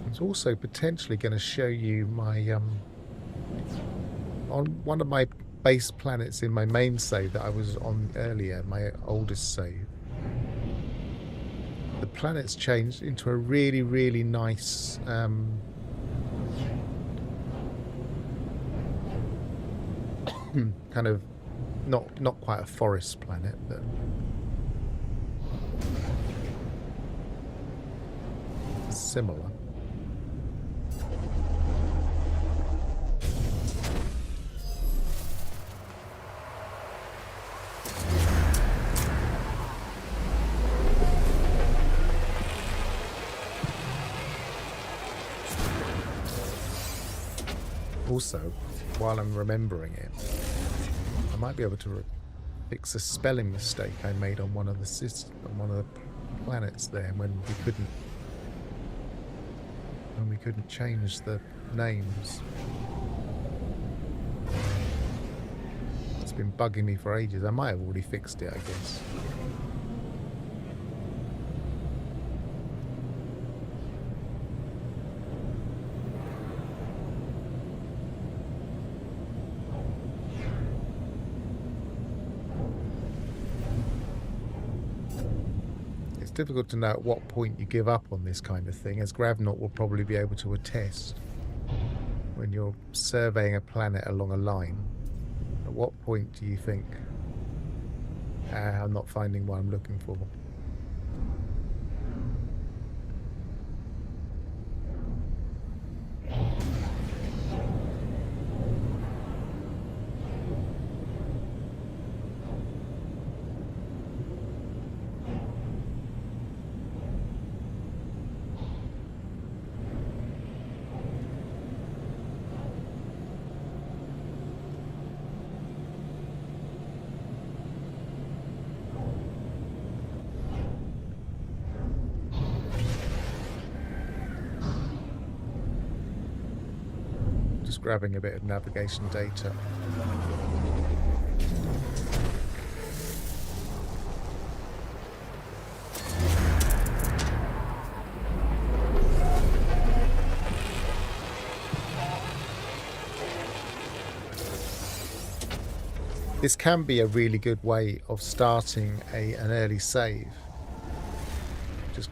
It's also potentially going to show you my on one of my base planets in my main save that I was on earlier, my oldest save. The planet's changed into a really, really nice kind of not quite a forest planet, but similar. Also, while I'm remembering it, I might be able to fix a spelling mistake I made on one of the planets there when we couldn't change the names. It's been bugging me for ages. I might have already fixed it, I guess. Difficult to know at what point you give up on this kind of thing, as Gravnort will probably be able to attest. When you're surveying a planet along a line, at what point do you think, I'm not finding what I'm looking for? Grabbing a bit of navigation data. This can be a really good way of starting an early save. Just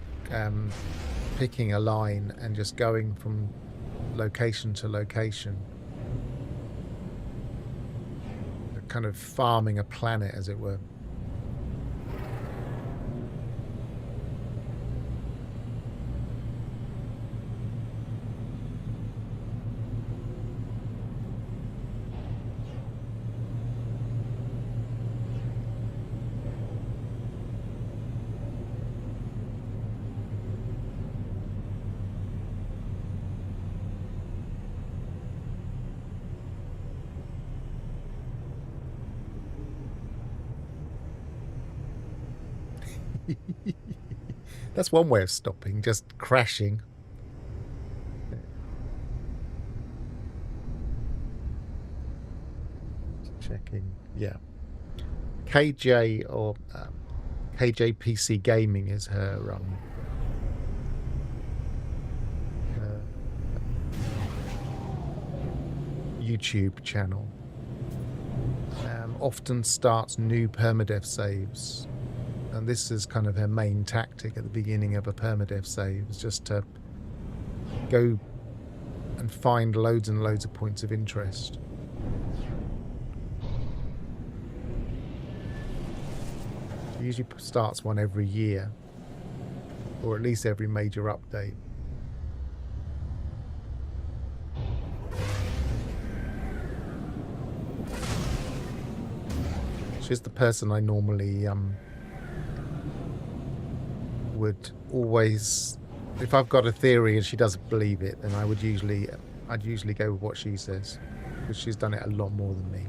picking a line and just going from location to location, kind of farming a planet, as it were. That's one way of stopping, just crashing. Checking, yeah. KJ or KJPC Gaming is her YouTube channel. Often starts new permadeath saves, and this is kind of her main tactic at the beginning of a permadeath save, is just to go and find loads and loads of points of interest. She usually starts one every year, or at least every major update. She's the person I normally would always, if I've got a theory and she doesn't believe it, then I'd usually go with what she says, because she's done it a lot more than me.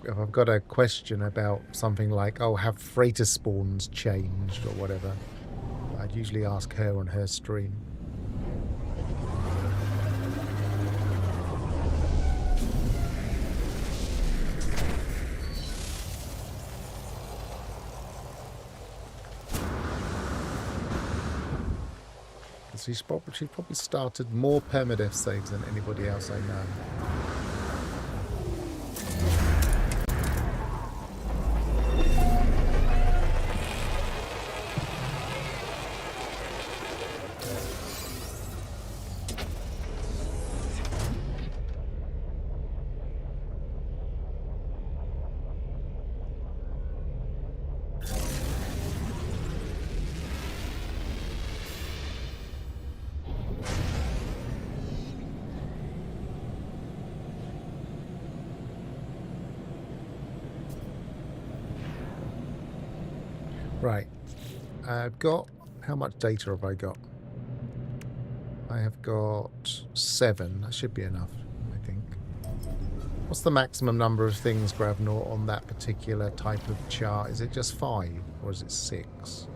If I've got a question about something like, oh, have freighter spawns changed or whatever, I'd usually ask her on her stream. So she's probably started more permadeath saves than anybody else I know. Right, I've got, how much data have I got? I have got 7, that should be enough, I think. What's the maximum number of things, Gravnor, on that particular type of chart? Is it just 5, or is it 6?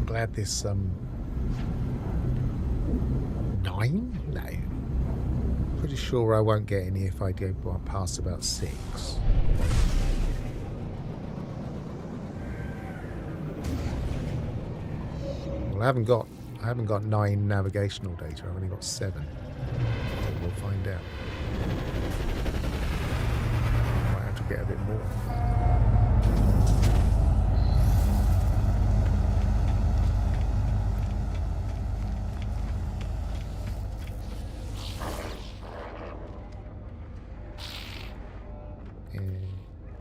Glad this 9? No. Pretty sure I won't get any if I go past about 6. Well, I haven't got 9 navigational data. I've only got 7. So we'll find out. Might have to get a bit more.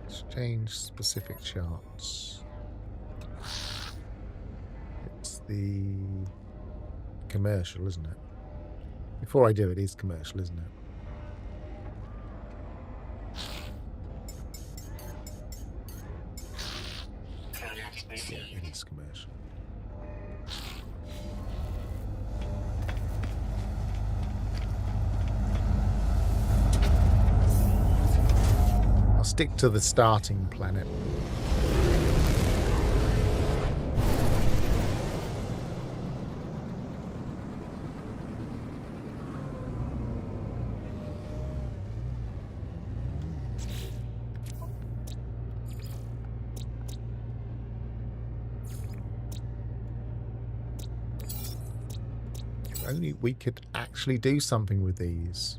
Exchange specific charts. It's the commercial, isn't it? Before I do it, it's commercial, isn't it? Yeah, it is commercial. I'll stick to the starting planet. If only we could actually do something with these.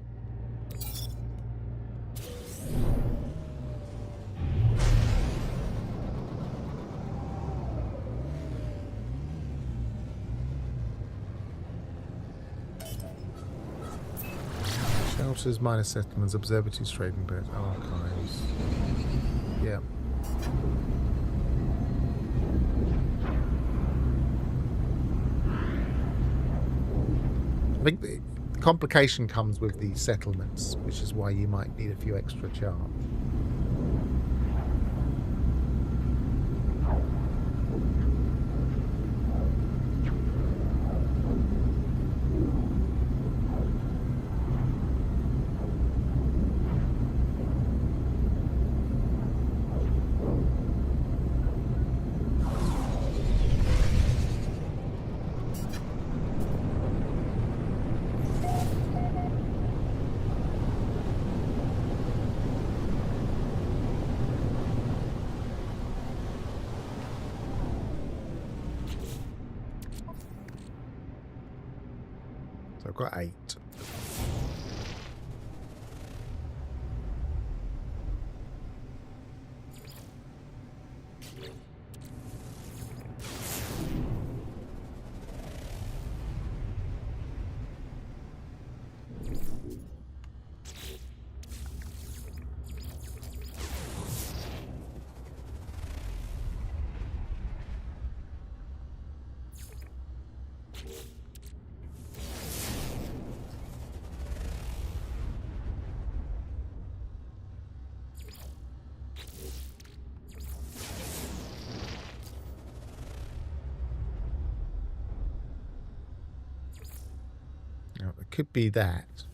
Shelters, minor settlements, observatories, trading posts, archives. Yeah. I think the complication comes with the settlements, which is why you might need a few extra charge. So I've got 8. Now, it could be that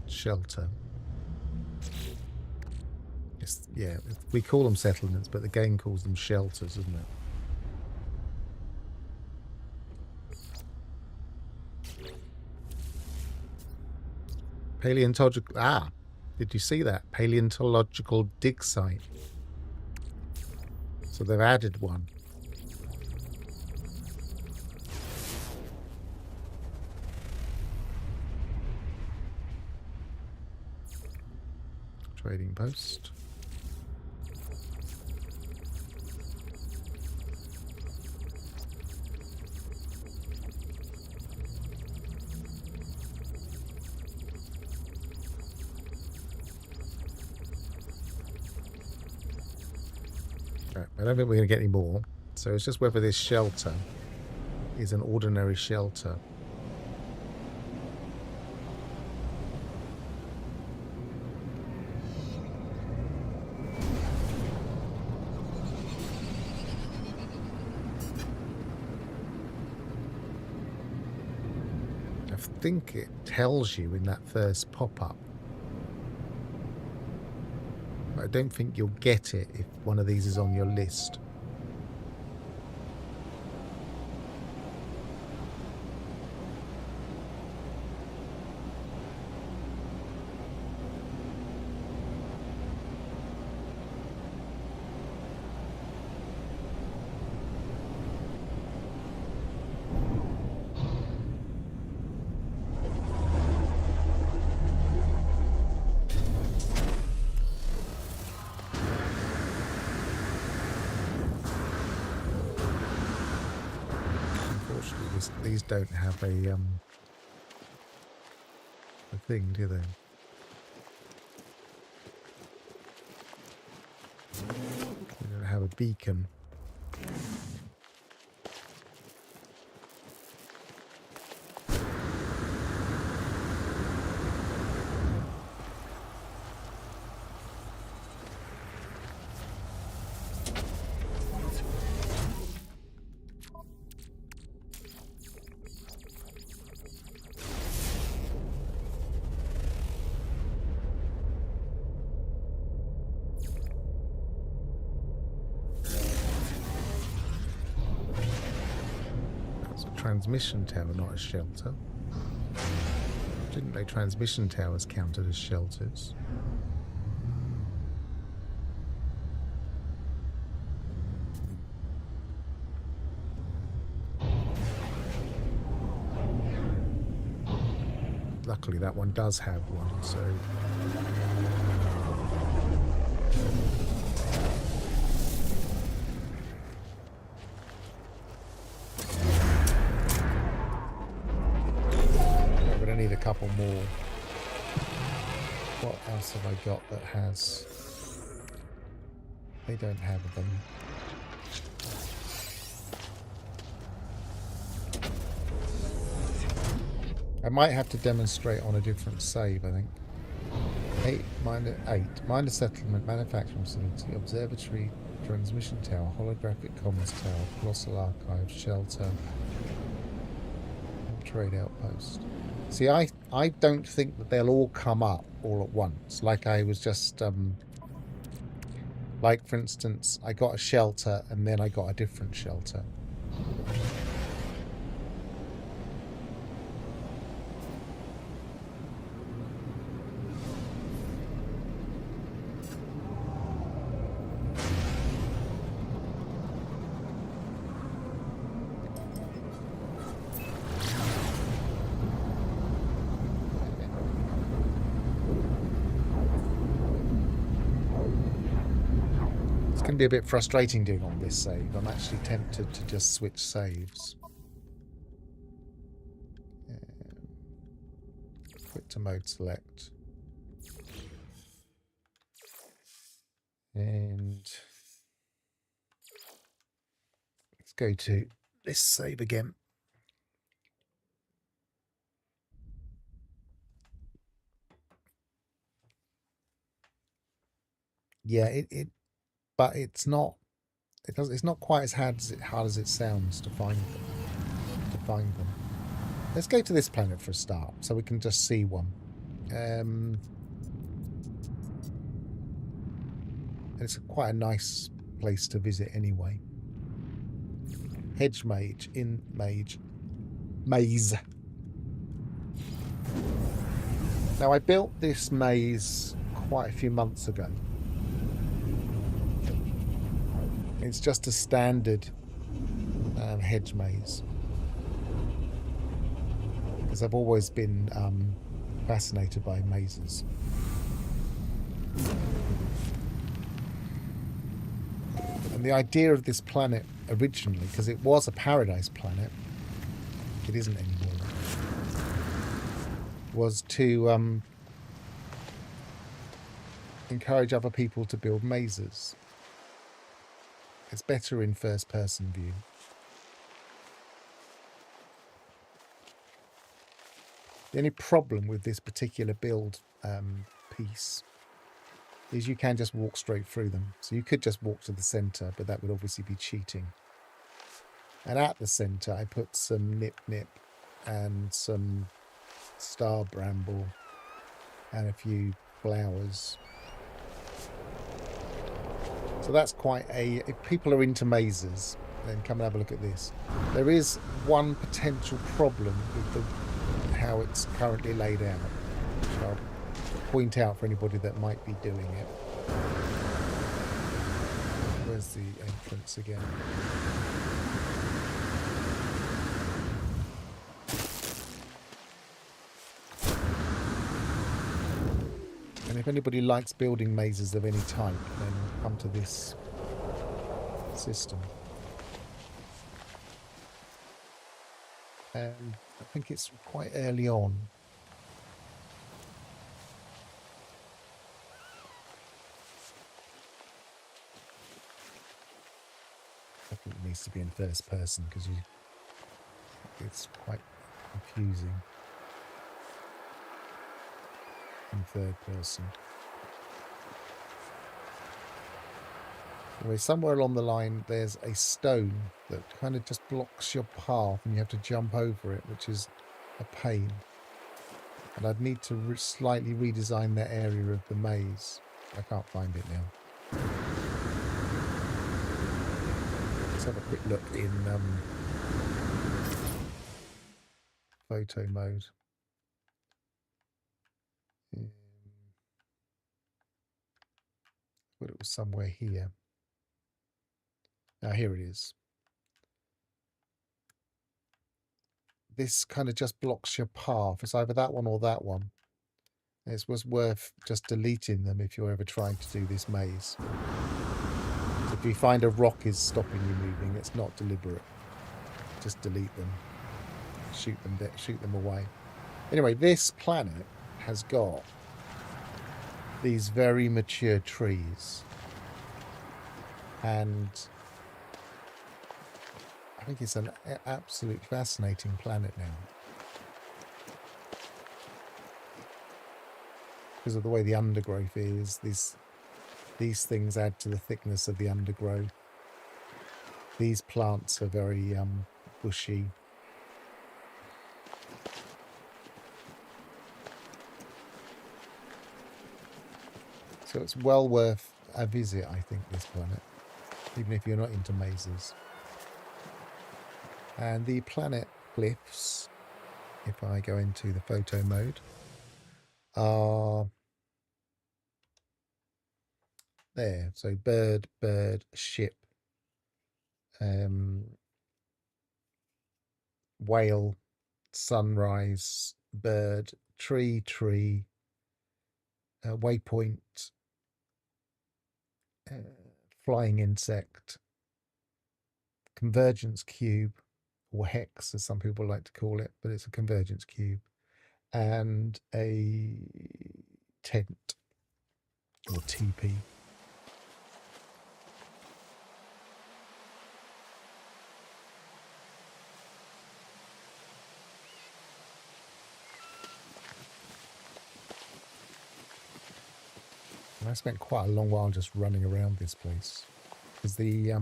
shelter. It's, yeah, we call them settlements, but the game calls them shelters, isn't it? Paleontological. Ah, did you see that? Paleontological dig site. So they've added one. Trading post. Right, I don't think we're going to get any more. So it's just whether this shelter is an ordinary shelter. I think it tells you in that first pop-up. I don't think you'll get it if one of these is on your list. These don't have a thing, do they? They don't have a beacon. Transmission tower, not a shelter. Didn't they transmission towers counted as shelters? Luckily that one does have one, so need a couple more. What else have I got that has? They don't have them. I might have to demonstrate on a different save, I think. 8 minor settlement, manufacturing facility, observatory, transmission tower, holographic comms tower, colossal archive, shelter, trade outpost. See, I don't think that they'll all come up all at once. Like I was just like for instance, I got a shelter and then I got a different shelter. It's going to be a bit frustrating doing on this save. I'm actually tempted to just switch saves. Quit to mode select. And let's go to this save again. Yeah, but it's not. It's not quite as hard as it sounds to find them. Let's go to this planet for a start, so we can just see one. It's quite a nice place to visit anyway. Hedge mage in maze. Now I built this maze quite a few months ago. It's just a standard hedge maze. Because I've always been fascinated by mazes. And the idea of this planet originally, because it was a paradise planet, it isn't anymore, was to encourage other people to build mazes. It's better in first-person view. The only problem with this particular build piece is you can just walk straight through them. So you could just walk to the center, but that would obviously be cheating. And at the center, I put some nip and some star bramble and a few flowers. So that's quite a... If people are into mazes, then come and have a look at this. There is one potential problem with how it's currently laid out, which I'll point out for anybody that might be doing it. Where's the entrance again? And if anybody likes building mazes of any type, then come to this system. And I think it's quite early on. I think it needs to be in first person because it's quite confusing in third person. Anyway, somewhere along the line there's a stone that kind of just blocks your path and you have to jump over it, which is a pain. And I'd need to slightly redesign that area of the maze. I can't find it now. Let's have a quick look in photo mode. But it was somewhere here. Now here it is. This kind of just blocks your path. It's either that one or that one. It was worth just deleting them if you're ever trying to do this maze. So if you find a rock is stopping you moving, it's not deliberate. Just delete them. Shoot them away. Anyway, this planet has got these very mature trees. And I think it's an absolute fascinating planet now. because of the way the undergrowth is. These things add to the thickness of the undergrowth. These plants are very bushy. So it's well worth a visit, I think, this planet, even if you're not into mazes. And the planet glyphs, if I go into the photo mode, are there. So bird, ship, whale, sunrise, bird, tree, waypoint, flying insect, convergence cube, or hex as some people like to call it, but it's a convergence cube, and a tent or TP. And I spent quite a long while just running around this place because the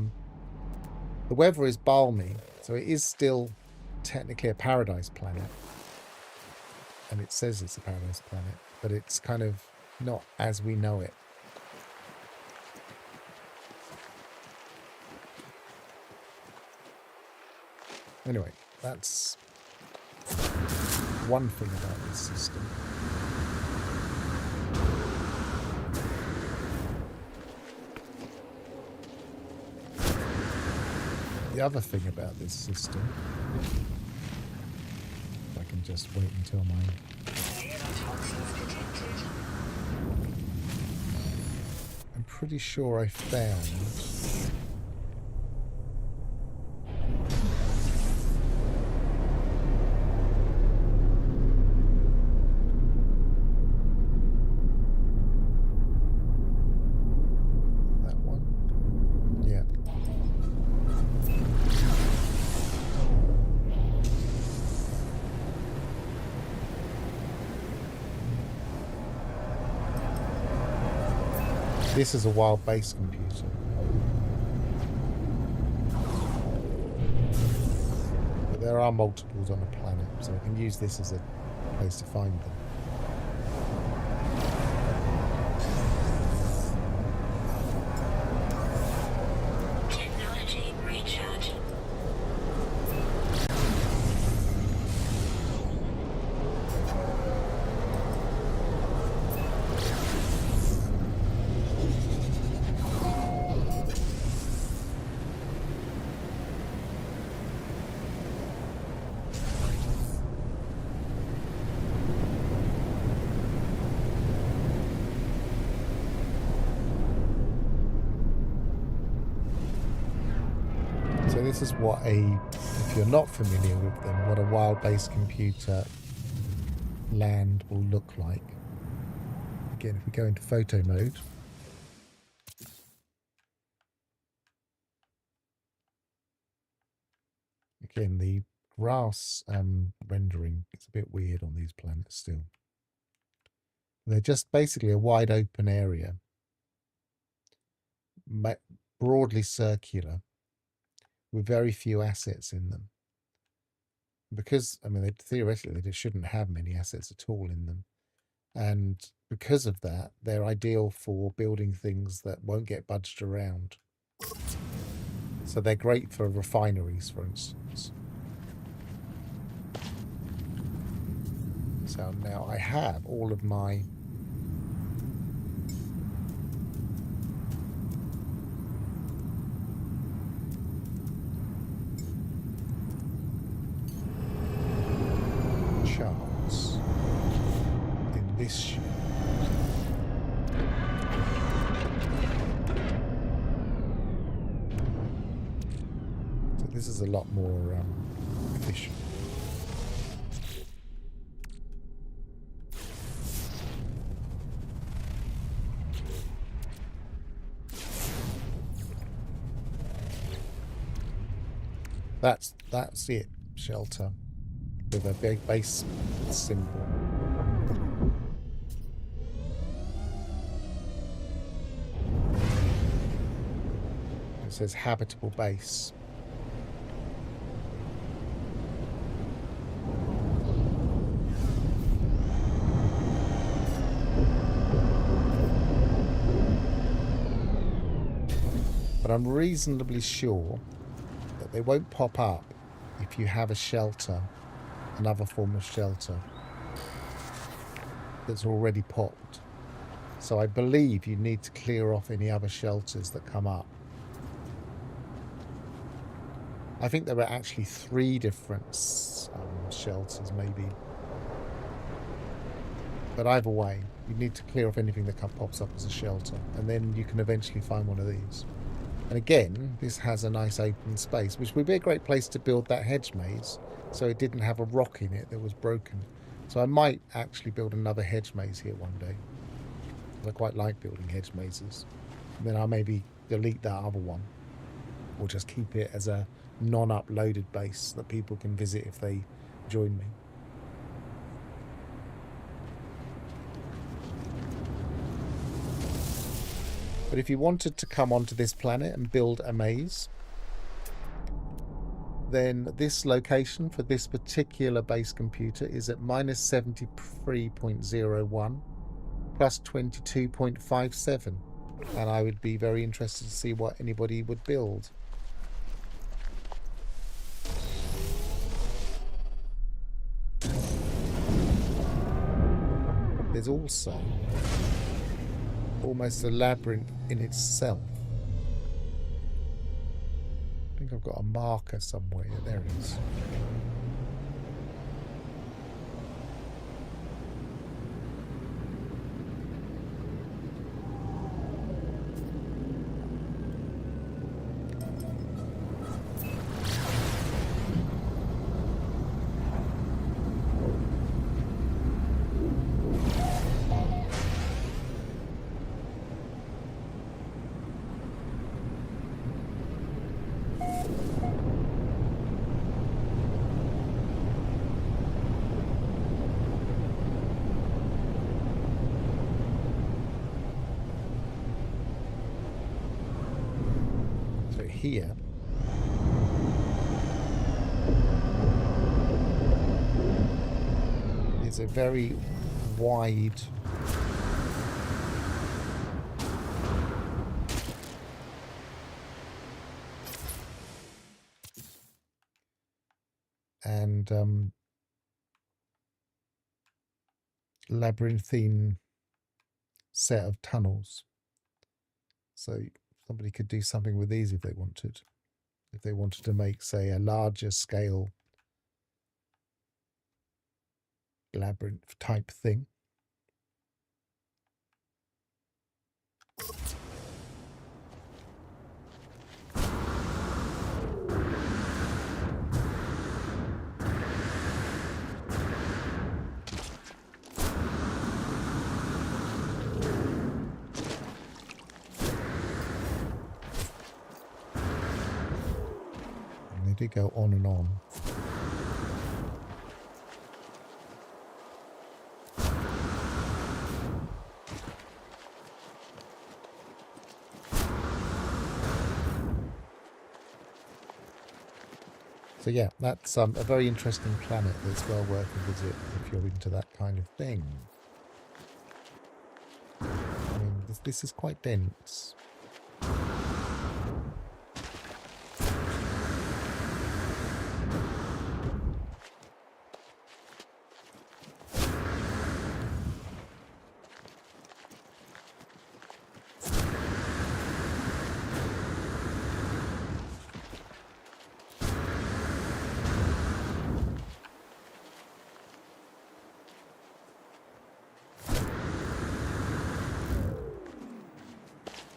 weather is balmy, so it is still technically a paradise planet, and it says it's a paradise planet, but it's kind of not as we know it. Anyway, that's one thing about this system. The other thing about this system, if I can just wait until I'm pretty sure I found that one. Yeah. This is a wild base computer. But there are multiples on the planet, so I can use this as a place to find them. Technology recharge. So this is what if you're not familiar with them, what a wild base computer land will look like. Again, if we go into photo mode, again, the grass rendering is a bit weird on these planets still. They're just basically a wide open area, broadly circular, with very few assets in them. Because, I mean, theoretically, they shouldn't have many assets at all in them. And because of that, they're ideal for building things that won't get budged around. So they're great for refineries, for instance. So now I have all of my charts in this ship. So this is a lot more efficient. That's it, shelter with a big base symbol. says habitable base. But I'm reasonably sure that they won't pop up if you have a shelter, another form of shelter that's already popped. So I believe you need to clear off any other shelters that come up. I think there are actually 3 different shelters, maybe. But either way, you need to clear off anything that pops up as a shelter, and then you can eventually find one of these. And again, this has a nice open space, which would be a great place to build that hedge maze, so it didn't have a rock in it that was broken. So I might actually build another hedge maze here one day. I quite like building hedge mazes. And then I'll maybe delete that other one, or just keep it as a non-uploaded base that people can visit if they join me. But if you wanted to come onto this planet and build a maze, then this location for this particular base computer is at minus 73.01 plus 22.57. And I would be very interested to see what anybody would build. There's also almost a labyrinth in itself. I think I've got a marker somewhere. There it is. Here is a very wide and labyrinthine set of tunnels. So somebody could do something with these if they wanted. If they wanted to make, say, a larger scale labyrinth type thing. And they do go on and on. So yeah, that's a very interesting planet that's well worth a visit if you're into that kind of thing. I mean, this is quite dense.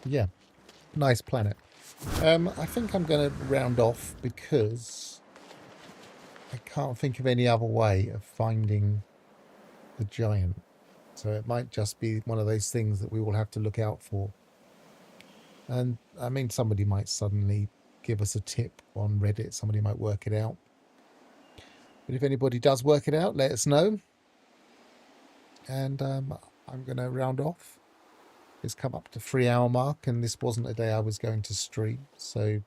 Yeah, nice planet. I think I'm going to round off because I can't think of any other way of finding the giant. So it might just be one of those things that we will have to look out for. And I mean, somebody might suddenly give us a tip on Reddit. Somebody might work it out. But if anybody does work it out, let us know. And I'm going to round off. It's come up to 3 hour mark, and this wasn't a day I was going to stream. So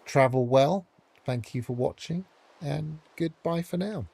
travel well. Thank you for watching, and goodbye for now.